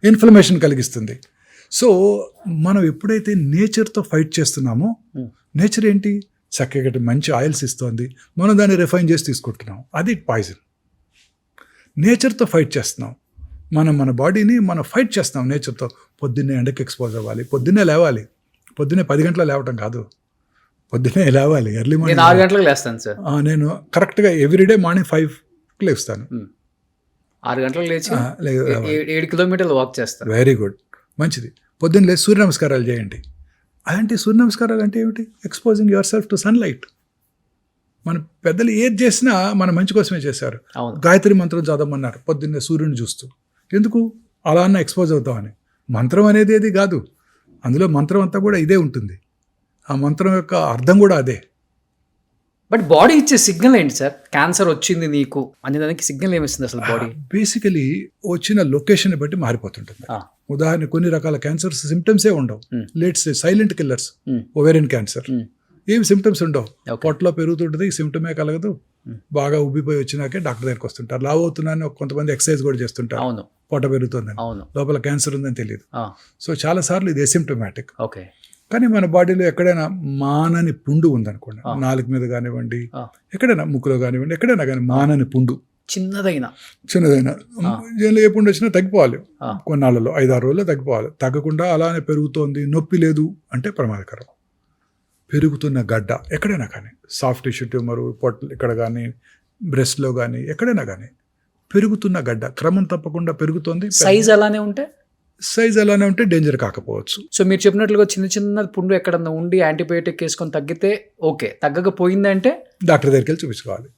Inflammation కలిగిస్తుంది. సో మనం ఎప్పుడైతే నేచర్తో ఫైట్ చేస్తున్నామో, నేచర్ ఏంటి చక్కగా మంచి ఆయిల్స్ ఇస్తుంది, మనం దాన్ని రిఫైన్ చేసి తీసుకుంటున్నాం, అది పాయిజన్. నేచర్తో ఫైట్ చేస్తున్నాం, మన బాడీని మనం ఫైట్ చేస్తాం నేచర్తో. పొద్దున్నే ఎండకి ఎక్స్పోజ్ అవ్వాలి, పొద్దున్నే లేవాలి. పొద్దున్నే 10 గంటల లేవటం కాదు, పొద్దున్నే లేవాలి. ఎర్లీ మార్నింగ్ 6 గంటలకు లేస్తాను సార్. నేను కరెక్ట్గా ఎవ్రీడే మార్నింగ్ 5కి లేస్తాను. 6 గంటలకు లేచి 7 కిలోమీటర్లు వాక్ చేస్తాను. వెరీ గుడ్, మంచిది. పొద్దున్న లేచి సూర్య నమస్కారాలు చేయండి. అలాంటి సూర్య నమస్కారాలు అంటే ఏమిటి? Exposing your self to sunlight. మన పెద్దలు ఏది చేసినా మన మంచి కోసమే చేశారు. గాయత్రి మంత్రం చదవమన్నారు పొద్దున్నే సూర్యుని చూస్తూ. ఎందుకు? అలా అన్న ఎక్స్పోజ్ అవుతామని. మంత్రం అనేది ఏది కాదు, అందులో మంత్రం అంతా కూడా ఇదే ఉంటుంది. ఆ మంత్రం యొక్క అర్థం కూడా అదే. బట్ బాడీ ఇచ్చే సిగ్నల్ ఏంటి సార్? క్యాన్సర్ వచ్చింది నీకు అనే దానికి సిగ్నల్ ఏమిస్తుంది అసలు బాడీ? బేసికలీ వచ్చిన లొకేషన్ బట్టి మారిపోతుంటుంది. ఉదాహరణ, కొన్ని రకాల క్యాన్సర్స్ సిమ్టమ్సే ఉండవు. Let's silent killers, ovarian cancer ఏమి సిమ్టమ్స్ ఉండవు. పొట్టలో పెరుగుతుంటుంది, సిమ్టమే కలగదు. బాగా ఉబ్బిపోయి వచ్చినాకే డాక్టర్ దగ్గరికి వస్తుంటారు. లావ్ అవుతున్నాను, కొంతమంది ఎక్సర్సైజ్ కూడా చేస్తుంటారు, పొట్ట పెరుగుతుందని, లోపల క్యాన్సర్ ఉందని తెలియదు. సో చాలా సార్లు ఇది ఎసిమ్టమాటిక్. కానీ మన బాడీలో ఎక్కడైనా మానని పుండు ఉందనుకోండి, నాలుగు మీద కానివ్వండి, ఎక్కడైనా ముక్కులో కానివ్వండి, ఎక్కడైనా కానీ మానని పుండు చిన్నదైనా ఏ పుండు వచ్చినా తగ్గిపోవాలి. కొన్నాళ్ళలో 5-6 రోజుల్లో తగ్గిపోవాలి. తగ్గకుండా అలానే పెరుగుతోంది, నొప్పి లేదు అంటే ప్రమాదకరం. పెరుగుతున్న గడ్డ ఎక్కడైనా కానీ, సాఫ్ట్ టిష్యూ ట్యూమరు పొట్ట ఇక్కడ కానీ, బ్రెస్ట్లో కానీ, ఎక్కడైనా కానీ పెరుగుతున్న గడ్డ క్రమం తప్పకుండా పెరుగుతోంది. సైజ్ అలానే ఉంటే డేంజర్ కాకపోవచ్చు. సో మీరు చెప్పినట్లుగా చిన్న చిన్న పుండు ఎక్కడన్నా ఉండి యాంటీబయోటిక్ వేసుకొని తగ్గితే ఓకే, తగ్గకపోయిందంటే డాక్టర్ దగ్గరికి వెళ్ళి చూపించుకోవాలి.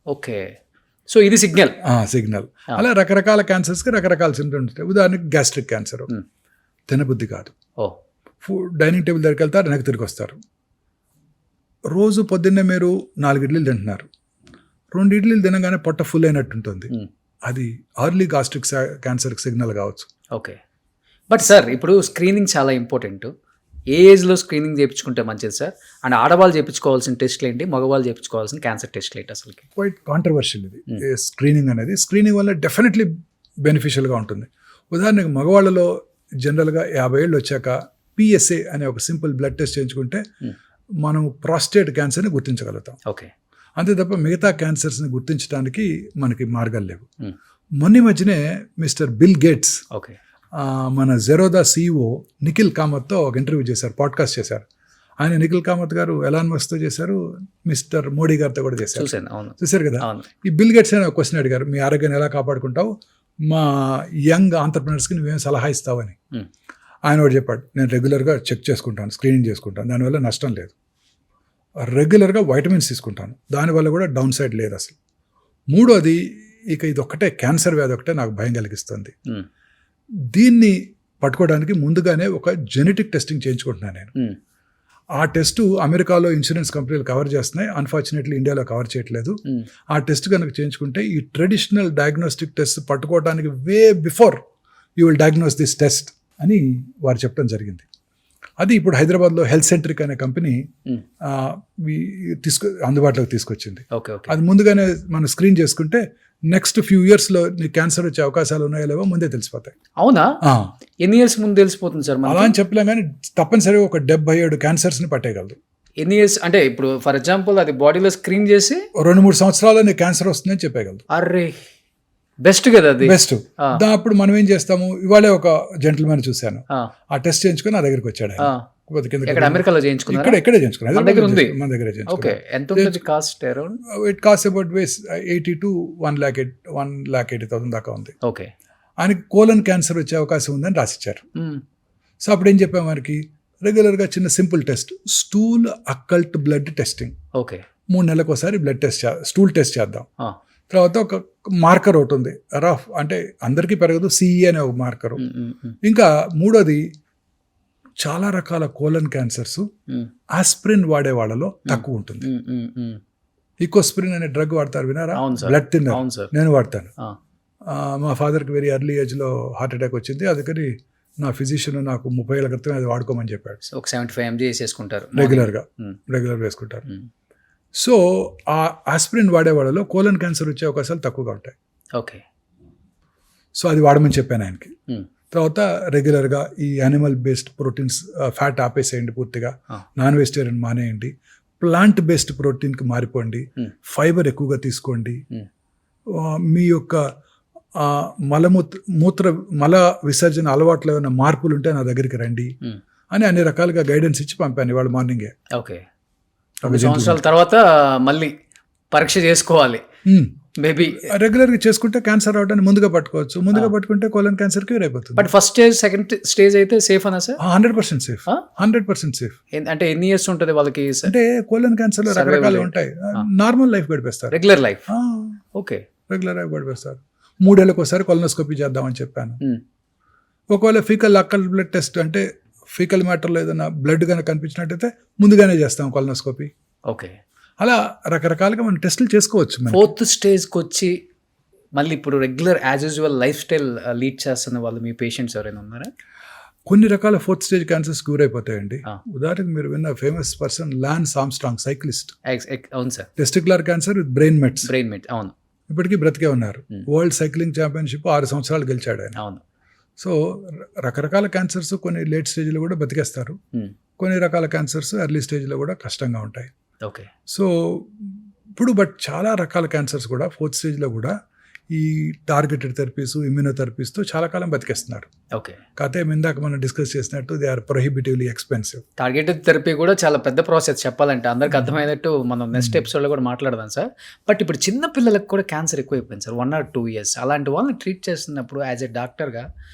ఓకే. సో ఇది సిగ్నల్. అలా రకరకాల క్యాన్సర్స్కి రకరకాల సింటమ్స్ ఉంటాయి. ఉదాహరణకి గ్యాస్ట్రిక్ క్యాన్సర్, తినబుద్ధి కాదు, డైనింగ్ టేబుల్ దగ్గరికి వెళ్తారు, వెనక్కి తిరిగి వస్తారు. రోజు పొద్దున్నే మీరు 4 ఇడ్లీలు తింటున్నారు, 2 ఇడ్లీలు తినగానే పొట్ట ఫుల్ అయినట్టు ఉంటుంది. అది అర్లీ గాస్ట్రిక్ క్యాన్సర్కి సిగ్నల్ కావచ్చు. ఓకే. బట్ సార్ ఇప్పుడు స్క్రీనింగ్ చాలా ఇంపార్టెంట్. ఏ ఏజ్లో స్క్రీనింగ్ చేయించుకుంటే మంచిది సార్? అండ్ ఆడవాళ్ళు చేయించుకోవాల్సిన టెస్ట్లు ఏంటి, మగవాళ్ళు చేయించుకోవాల్సిన క్యాన్సర్ టెస్ట్లు ఏంటి? అసలు క్వైట్ కాంట్రవర్షియల్ ఇది స్క్రీనింగ్ అనేది. స్క్రీనింగ్ వల్ల డెఫినెట్లీ బెనిఫిషియల్గా ఉంటుంది. ఉదాహరణకు మగవాళ్ళలో జనరల్గా 50 ఏళ్ళు వచ్చాక PSA అనే ఒక సింపుల్ బ్లడ్ టెస్ట్ చేయించుకుంటే మనం ప్రాస్టేట్ క్యాన్సర్ని గుర్తించగలుగుతాం. ఓకే. అంతే తప్ప మిగతా క్యాన్సర్స్ని గుర్తించడానికి మనకి మార్గాలు లేవు. మొన్న మధ్యనే మిస్టర్ బిల్ గేట్స్ మన జెరోదా CEO నిఖిల్ కామత్తో ఒక ఇంటర్వ్యూ చేశారు, పాడ్కాస్ట్ చేశారు. ఆయన నిఖిల్ కామత్ గారు ఎలాన్ మస్క్తో చేశారు, మిస్టర్ మోడీ గారితో కూడా చేశారు. చూశారు కదా. ఈ బిల్ గేట్స్ అని ఒక క్వశ్చన్ అడిగారు, మీ ఆరోగ్యాన్ని ఎలా కాపాడుకుంటావు, మా యంగ్ ఆంటర్ప్రినర్స్కి నువ్వేం సలహా ఇస్తావని. ఆయన ఒకటి చెప్పాడు, నేను రెగ్యులర్గా చెక్ చేసుకుంటాను, స్క్రీనింగ్ చేసుకుంటాను, దానివల్ల నష్టం లేదు. రెగ్యులర్గా వైటమిన్స్ తీసుకుంటాను, దానివల్ల కూడా డౌన్ సైడ్ లేదు అసలు. 3వది ఇక ఇది ఒక్కటే క్యాన్సర్ వ్యాధి ఒకటే నాకు భయం కలిగిస్తుంది. ఉమ్, దీన్ని పట్టుకోవడానికి ముందుగానే ఒక జెనెటిక్ టెస్టింగ్ చేయించుకుంటున్నాను నేను. ఉమ్, ఆ టెస్ట్ అమెరికాలో ఇన్సూరెన్స్ కంపెనీలు కవర్ చేస్తున్నాయి, అన్ఫార్చునేట్లీ ఇండియాలో కవర్ చేయట్లేదు. ఉమ్, ఆ టెస్ట్ కనుక చేయించుకుంటే ఈ ట్రెడిషనల్ డయాగ్నోస్టిక్ టెస్ట్ పట్టుకోవడానికి way before you will diagnose this test అని వారు చెప్పడం జరిగింది. అది ఇప్పుడు హైదరాబాద్లో హెల్త్ సెంట్రిక్ అనే కంపెనీ ఉమ్. అందుబాటులోకి తీసుకొచ్చింది. Okay okay. అది ముందుగానే మనం స్క్రీన్ చేసుకుంటే నెక్స్ట్ ఫ్యూ ఇయర్స్లో నీకు క్యాన్సర్ వచ్చే అవకాశాలు ఉన్నాయో లేవో ముందే తెలిసిపోతాయి. అవునా? ఆ, ఎన్ని ఇయర్స్ ముందు తెలిసిపోతుంది సార్ మనకి? అలా అని చెప్పలేం కానీ తప్పనిసరిగా ఒక 77 క్యాన్సర్స్ని పట్టేయగలదు. ఎన్ని ఇయర్స్ అంటే ఇప్పుడు ఫర్ ఎగ్జాంపుల్ అది బాడీలో స్క్రీన్ చేసి 2-3 సంవత్సరాల్లో నీకు క్యాన్సర్ వస్తుందని చెప్పేయగలదు. అర్రే బెస్ట్ కదా అది. బెస్ట్. అప్పుడు మనం ఏం చేస్తాము, ఇవాళే ఒక జెంటిల్మెన్ చూశాను, ఆ, ఆ టెస్ట్ చేయించుకొని నా దగ్గరికి వచ్చాడు ఆయన. ఆ. ఎక్కడ అమెరికాలో చేయించుకున్నారా? ఇక్కడే చేయించుకున్నాను. మన దగ్గర ఉంది. మన దగ్గర ఓకే. ఎంత ఉంటుంది cost around? It cost about 80 to 1,80,000 దాకా ఉంది. ఓకే. ఆయనకి కోలన్ క్యాన్సర్ వచ్చే అవకాశం ఉందని రాసిచ్చారు. ఉమ్, సో అప్పుడు ఏం చెప్పాము మనకి, రెగ్యులర్గా చిన్న simple test, stool occult blood testing. Okay. 3 నెలలకు ఒకసారి బ్లడ్ టెస్ట్ స్టూల్ టెస్ట్ చేద్దాం. ఆ, తర్వాత ఒక మార్కర్ ఒకటి ఉంది, రఫ్ అంటే అందరికీ పెరగదు, సిఈ అనే ఒక మార్కరు. ఉమ్, ఉమ్, ఉమ్, ఇంకా మూడోది, చాలా రకాల కోలన్ క్యాన్సర్స్ ఉమ్, ఆస్ప్రిన్ వాడే వాళ్ళలో తక్కువ ఉంటుంది. ఉమ్, ఉమ్, ఉమ్. ఈకోస్ప్రిన్ అనే డ్రగ్ వాడతారు, వినారా? అవును సార్. Blood thinner. అవును సార్. నేను వాడతాను. ఆ, మా ఫాదర్కి వెరీ ఎర్లీ ఏజ్లో హార్ట్ అటాక్ వచ్చింది, అందుకని నా ఫిజిషియన్ నాకు 30 ఏళ్ల క్రితం అది వాడుకోమని చెప్పాడు. సో ఒక 75 mg వేసేసుకుంటారు రెగ్యులర్గా ఉమ్, రెగ్యులర్ వేసుకుంటారు. ఉమ్. సో ఆ ఆస్ప్రిన్ వాడే వాళ్ళలో కోలన్ క్యాన్సర్ వచ్చే అవకాశాలు తక్కువగా ఉంటాయి. ఓకే. సో అది వాడమని చెప్పాను ఆయనకి. ఉమ్, తర్వాత రెగ్యులర్గా ఈ యానిమల్ బేస్డ్ ప్రోటీన్స్, ఫ్యాట్ ఆపేసేయండి పూర్తిగా, ఆ. నాన్ వెజిటేరియన్ మానేయండి, ప్లాంట్ బేస్డ్ ప్రోటీన్కి మారిపోండి, Hmm. ఫైబర్ ఎక్కువగా తీసుకోండి, Hmm. మీ యొక్క మల విసర్జన అలవాట్లు ఏమైనా మార్పులు ఉంటే నా దగ్గరికి రండి Hmm. అని అన్ని రకాలుగా గైడెన్స్ ఇచ్చి పంపాను ఇవాళ మార్నింగే. ఓకే. 2 సంవత్సరాల తర్వాత మళ్ళీ పరీక్ష చేసుకోవాలి మేబీ. రెగ్యులర్గా చేసుకుంటే క్యాన్సర్ రావడానికి ముందుగా పట్టుకోవచ్చు, ముందుగా పట్టుకుంటే కోలన్ క్యాన్సర్ క్యూర్ అయిపోతుంది. But first stage second stage అయితే సేఫ్ అనా సార్? 100% సేఫ్. 100% సేఫ్. అంటే ఎన్ని ఇయర్స్ ఉంటుంది వాళ్ళకి? అంటే కోలన్ క్యాన్సర్ లో రకరకాలు ఉంటాయి. నార్మల్ లైఫ్ గడిపేస్తారు, regular life. Okay. Regular life గడిపేస్తారు. 3 ఏళ్ళకి ఒకసారి కొలనోస్కోపీ చేద్దామని చెప్పాను. ఒకవేళ ఫీకల్ అక్కల్ బ్లడ్ టెస్ట్ అంటే ఫీకల్ మ్యాటర్లో ఏదైనా బ్లడ్ కనుక కనిపించినట్టయితే ముందుగానే చేస్తాం కొలనోస్కోపీ. ఓకే. అలా రకరకాలుగా మనం టెస్టులు చేసుకోవచ్చు. 4th స్టేజ్కి వచ్చి మళ్ళీ ఇప్పుడు regular as usual life style lead చేస్తున్న వాళ్ళు మీ పేషెంట్స్ ఎవరైనా ఉన్నారా? కొన్ని రకాల 4th స్టేజ్ క్యాన్సర్స్ క్యూర్ అయిపోతాయండి. ఆ. ఉదాహరణకు మీరు విన్న famous person Lance Armstrong, cyclist. అవును sir. Testicular cancer with brain mets. Brain met. అవును. ఇప్పటికీ బ్రతికే ఉన్నారు. Hmm. వరల్డ్ సైక్లింగ్ ఛాంపియన్షిప్ 6 సంవత్సరాలు గెలిచాడు ఆయన. అవును. సో రకరకాల క్యాన్సర్స్ కొన్ని లేట్ స్టేజ్లో కూడా బతికేస్తారు, Hmm. కొన్ని రకాల క్యాన్సర్స్ ఎర్లీ స్టేజ్లో కూడా కష్టంగా ఉంటాయి. ఓకే. సో ఇప్పుడు బట్ చాలా రకాల క్యాన్సర్స్ కూడా 4th స్టేజ్లో కూడా ఈ టార్గెటెడ్ థెరపీస్, ఇమ్యూనోథెరపీస్తో చాలా కాలం బతికేస్తున్నారు. ఓకే. కాకపోతే ఇందాక మనం డిస్కస్ చేసినట్టు they are prohibitively expensive. Targeted therapy కూడా చాలా పెద్ద ప్రాసెస్ చెప్పాలంటే, అందరికి అర్థమయ్యేటట్టు మనం నెక్స్ట్ ఎపిసోడ్లో కూడా మాట్లాడదాం సార్. బట్ ఇప్పుడు చిన్న పిల్లలకు కూడా క్యాన్సర్ ఎక్కువైపోయింది సార్, 1 or 2 years. అలాంటి వాళ్ళని ట్రీట్ చేస్తున్నప్పుడు యాజ్ ఎ డాక్టర్గా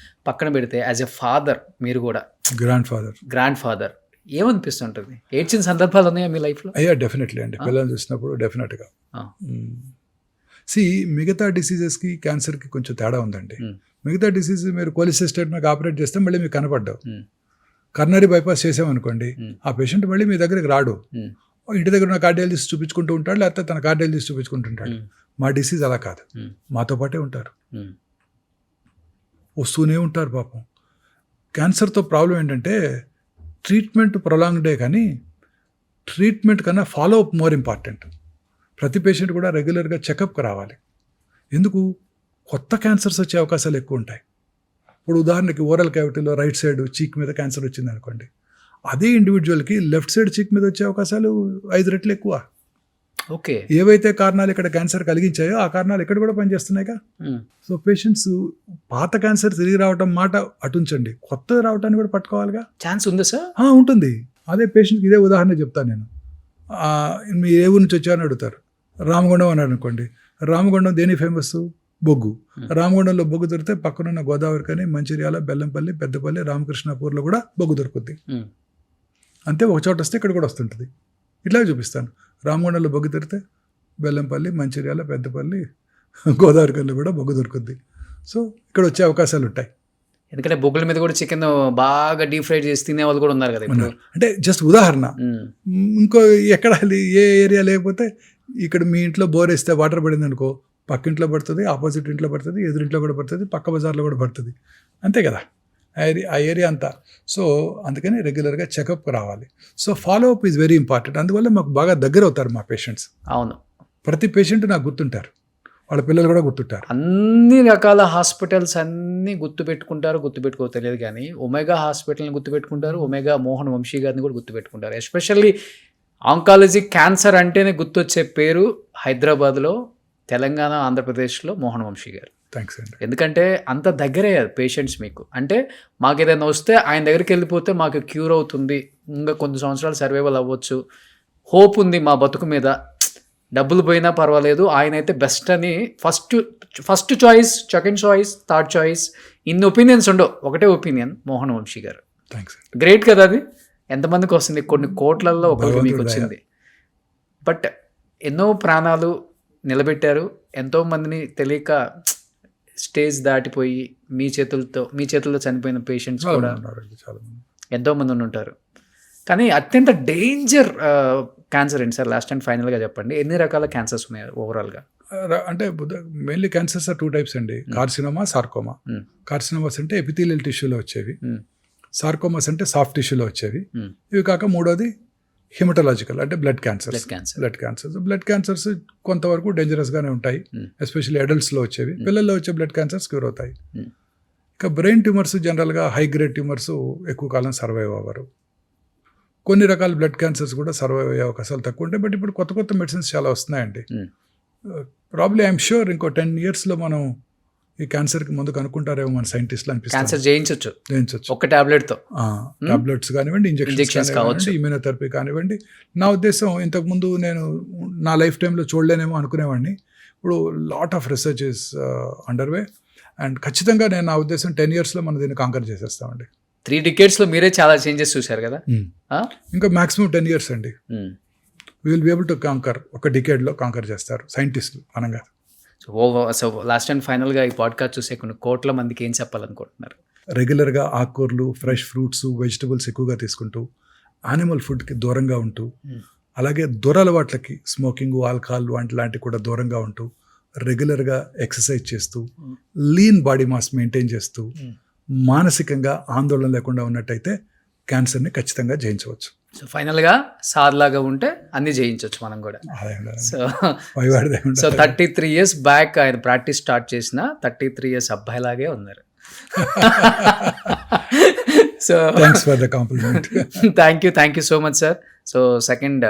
పక్కన పెడితే యాజ్ ఎ ఫాదర్, మీరు కూడా గ్రాండ్ ఫాదర్, ఏమనిపిస్తుంటుంది? ఏడ్చిన సందర్భాలు ఉన్నాయా మీ లైఫ్లో? అయ్యా డెఫినెట్లీ అండి. పిల్లలు చూసినప్పుడు డెఫినెట్గా. మిగతా డిసీజెస్కి క్యాన్సర్కి కొంచెం తేడా ఉందండి. మిగతా డిసీజ్ మీరు కోలిసిస్టేట్ మీకు ఆపరేట్ చేస్తే మళ్ళీ మీకు కనపడ్డావు. కర్నరీ బైపాస్ చేసామనుకోండి, ఆ పేషెంట్ మళ్ళీ మీ దగ్గరికి రాడు. ఇంటి దగ్గర ఉన్న కార్డియాలజిస్ట్ చూపించుకుంటూ ఉంటాడు, లేకపోతే తన కార్డియాలజిస్ట్ చూపించుకుంటుంటాడు. మా డిసీజ్ అలా కాదు, మాతో పాటే ఉంటారు, వస్తూనే ఉంటారు పాపం. క్యాన్సర్తో ప్రాబ్లం ఏంటంటే ట్రీట్మెంట్ ప్రొలాంగ్డే, కానీ ట్రీట్మెంట్ కన్నా ఫాలో అప్ మోర్ ఇంపార్టెంట్. ప్రతి పేషెంట్ కూడా రెగ్యులర్గా చెకప్కి రావాలి. ఎందుకు? కొత్త క్యాన్సర్స్ వచ్చే అవకాశాలు ఎక్కువ ఉంటాయి. ఇప్పుడు ఉదాహరణకి ఓరల్ క్యావిటీలో రైట్ సైడ్ చీక్ మీద క్యాన్సర్ వచ్చింది అనుకోండి, అదే ఇండివిజువల్కి లెఫ్ట్ సైడ్ చీక్ మీద వచ్చే అవకాశాలు 5 రెట్లు ఎక్కువ. ఓకే. ఏవైతే కారణాలు ఇక్కడ క్యాన్సర్ కలిగించాయో ఆ కారణాలు ఇక్కడ కూడా పనిచేస్తున్నాయిగా. సో పేషెంట్స్ పాత క్యాన్సర్ తిరిగి రావడం మాట అటుంచండి, కొత్తది రావడానికి కూడా పట్టుకోవాలిగా. ఛాన్స్ ఉందా సార్? ఉంటుంది. అదే పేషెంట్కి ఇదే ఉదాహరణ చెప్తాను నేను. మీ ఏ ఊరి నుంచి వచ్చారని అడుగుతారు. రామగుండం అన్నారు అనుకోండి. రామగుండం దేని ఫేమస్? బొగ్గు. రామగుండంలో బొగ్గు దొరికితే పక్కనున్న గోదావరి కానీ, మంచిర్యాల, బెల్లంపల్లి, పెద్దపల్లి, రామకృష్ణాపూర్లో కూడా బొగ్గు దొరుకుద్ది. అంతే, ఒక చోట వస్తే ఇక్కడ కూడా వస్తుంటుంది. ఇట్లా చూపిస్తాను. రామగుండంలో బొగ్గు దొరికితే బెల్లంపల్లి, మంచిర్యాల, పెద్దపల్లి, గోదావరి కల్లో కూడా బొగ్గు దొరుకుద్ది. సో ఇక్కడ వచ్చే అవకాశాలు ఉంటాయి. ఎందుకంటే బొగ్గుల మీద కూడా చికెన్ బాగా డీప్ ఫ్రై చేసి తినే వాళ్ళు కూడా ఉన్నారు కదా ఇప్పుడు. అంటే జస్ట్ ఉదాహరణ. ఇంకో ఎక్కడ ఏ ఏరియా లేకపోతే ఇక్కడ మీ ఇంట్లో బోర్ వేస్తే వాటర్ పడింది అనుకో, పక్కింట్లో పడుతుంది, ఆపోజిట్ ఇంట్లో పడుతుంది, ఎదురింట్లో కూడా పడుతుంది, పక్క బజార్లో కూడా పడుతుంది, అంతే కదా ఆ ఏరియా అంతా. సో అందుకని రెగ్యులర్గా చెకప్ రావాలి. So follow up is very important. అందువల్ల మాకు బాగా దగ్గర అవుతారు మా పేషెంట్స్. అవును, ప్రతి పేషెంట్ నాకు గుర్తుంటారు, వాళ్ళ పిల్లలు కూడా గుర్తుంటారు. అన్ని రకాల హాస్పిటల్స్ అన్నీ గుర్తుపెట్టుకో తెలియదు కానీ ఒమేగా హాస్పిటల్ని గుర్తుపెట్టుకుంటారు, ఒమేగా మోహన్ వంశీ గారిని కూడా గుర్తుపెట్టుకుంటారు. ఎస్పెషల్లీ ఆంకాలజీ క్యాన్సర్ అంటేనే గుర్తొచ్చే పేరు హైదరాబాద్లో, తెలంగాణ, ఆంధ్రప్రదేశ్లో మోహన్ వంశీ గారు. థ్యాంక్స్ అండి. ఎందుకంటే అంత దగ్గరే పేషెంట్స్ మీకు. అంటే మాకు ఏదైనా వస్తే ఆయన దగ్గరికి వెళ్ళిపోతే మాకు క్యూర్ అవుతుంది, ఇంకా కొన్ని సంవత్సరాలు సర్వైవల్ అవ్వచ్చు, హోప్ ఉంది మా బతుకు మీద, డబ్బులు పోయినా పర్వాలేదు, ఆయన అయితే బెస్ట్ అని first choice, second choice, third choice, ఇన్ని ఒపీనియన్స్ ఉండవు, ఒకటే ఒపీనియన్ మోహన్ వంశీ గారు. థ్యాంక్స్. గ్రేట్ కదా అది. ఎంతమందికి వస్తుంది? కొన్ని కోట్లలో ఒకరికి మీకు వచ్చింది. బట్ ఎన్నో ప్రాణాలు నిలబెట్టారు, ఎంతోమందిని తెలియక స్టేజ్ దాటిపోయి మీ చేతుల్లో చనిపోయిన పేషెంట్స్ కూడా ఎంతోమంది ఉంటారు. కానీ అత్యంత డేంజర్ క్యాన్సర్ ఏంటి సార్? లాస్ట్ అండ్ ఫైనల్గా చెప్పండి, ఎన్ని రకాల క్యాన్సర్స్ ఉన్నాయి ఓవరాల్గా? అంటే మెయిన్లీ క్యాన్సర్స్ ఆర్ 2 types అండి. Carcinoma, sarcoma. కార్సినోమాస్ అంటే ఎపిథీలియల్ టిష్యూలో వచ్చేవి, సార్కోమాస్ అంటే సాఫ్ట్ టిష్యూలో వచ్చేవి. ఇవి కాక మూడోది హిమటలాజికల్ అంటే బ్లడ్ క్యాన్సర్స్. బ్లడ్ క్యాన్సర్స్ కొంతవరకు డేంజరస్గానే ఉంటాయి, ఎస్పెషల్లీ అడల్ట్స్లో వచ్చేవి. పిల్లల్లో వచ్చే బ్లడ్ క్యాన్సర్స్ క్యూర్ అవుతాయి. ఇక బ్రెయిన్ ట్యూమర్స్ జనరల్గా హై గ్రేడ్ ట్యూమర్స్ ఎక్కువ కాలం సర్వైవ్ అవ్వరు. కొన్ని రకాల బ్లడ్ క్యాన్సర్స్ కూడా సర్వైవ్ అయ్యే అవకాశాలు తక్కువ ఉంటాయి. బట్ ఇప్పుడు కొత్త మెడిసిన్స్ చాలా వస్తున్నాయండి. ప్రాబ్లీ ఐఎమ్ షూర్ ఇంకో 10 yearsలో మనం ఈ క్యాన్సర్కి ముందు కనుక్కుంటారేమో మన సైంటిస్టులు అనిపిస్తుంది. క్యాన్సర్ జయించవచ్చు ఒక టాబ్లెట్తో. టాబ్లెట్స్ కానివ్వండి, ఇంజెక్షన్స్ కానివ్వండి, ఇమ్యూనోథెరపీ కానివ్వండి. నా ఉద్దేశం ఇంతకుముందు నేను నా లైఫ్ టైంలో చూడలేనేమో అనుకునేవాడిని. ఇప్పుడు lot of research is underway and ఖచ్చితంగా నేను నా ఉద్దేశం 10 yearsలో మనం దీన్ని కాంకర్ చేసేస్తామండి. 3 decades మీరు చాలా చేంజెస్ చూశారు కదా. ఇంకా మాక్సిమం 10 years అండి. We will be able to conquer. ఒక డికేడ్లో కాంకర్ చేస్తారు సైంటిస్టులు అనగా. సో లాస్ట్ అండ్ ఫైనల్గా ఈ పాడ్కాస్ట్ చూసే కొన్ని కోట్ల మందికి ఏం చెప్పాలనుకుంటున్నారు? రెగ్యులర్గా ఆకుకూరలు, ఫ్రెష్ ఫ్రూట్స్, వెజిటబుల్స్ ఎక్కువగా తీసుకుంటూ, యానిమల్ ఫుడ్కి దూరంగా ఉంటూ, అలాగే దురలవాట్లకి స్మోకింగ్, ఆల్కహాల్ లాంటివి కూడా దూరంగా ఉంటూ, రెగ్యులర్గా ఎక్సర్సైజ్ చేస్తూ, లీన్ బాడీ మాస్ మెయింటైన్ చేస్తూ, మానసికంగా ఆందోళన లేకుండా ఉన్నట్టయితే క్యాన్సర్ని ఖచ్చితంగా జయించవచ్చు. సో ఫైనల్గా సార్లాగా ఉంటే అన్ని జయించవచ్చు మనం కూడా. సో 33 years బ్యాక్ ఆయన ప్రాక్టీస్ స్టార్ట్ చేసిన 33 years అబ్బాయిలాగే ఉన్నారు. So thanks for the complement. Thank you so much sir. So second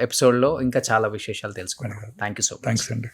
ఎపిసోడ్లో ఇంకా చాలా విశేషాలు తెలుసుకున్నాం. Thank you so much. Thanks అండి.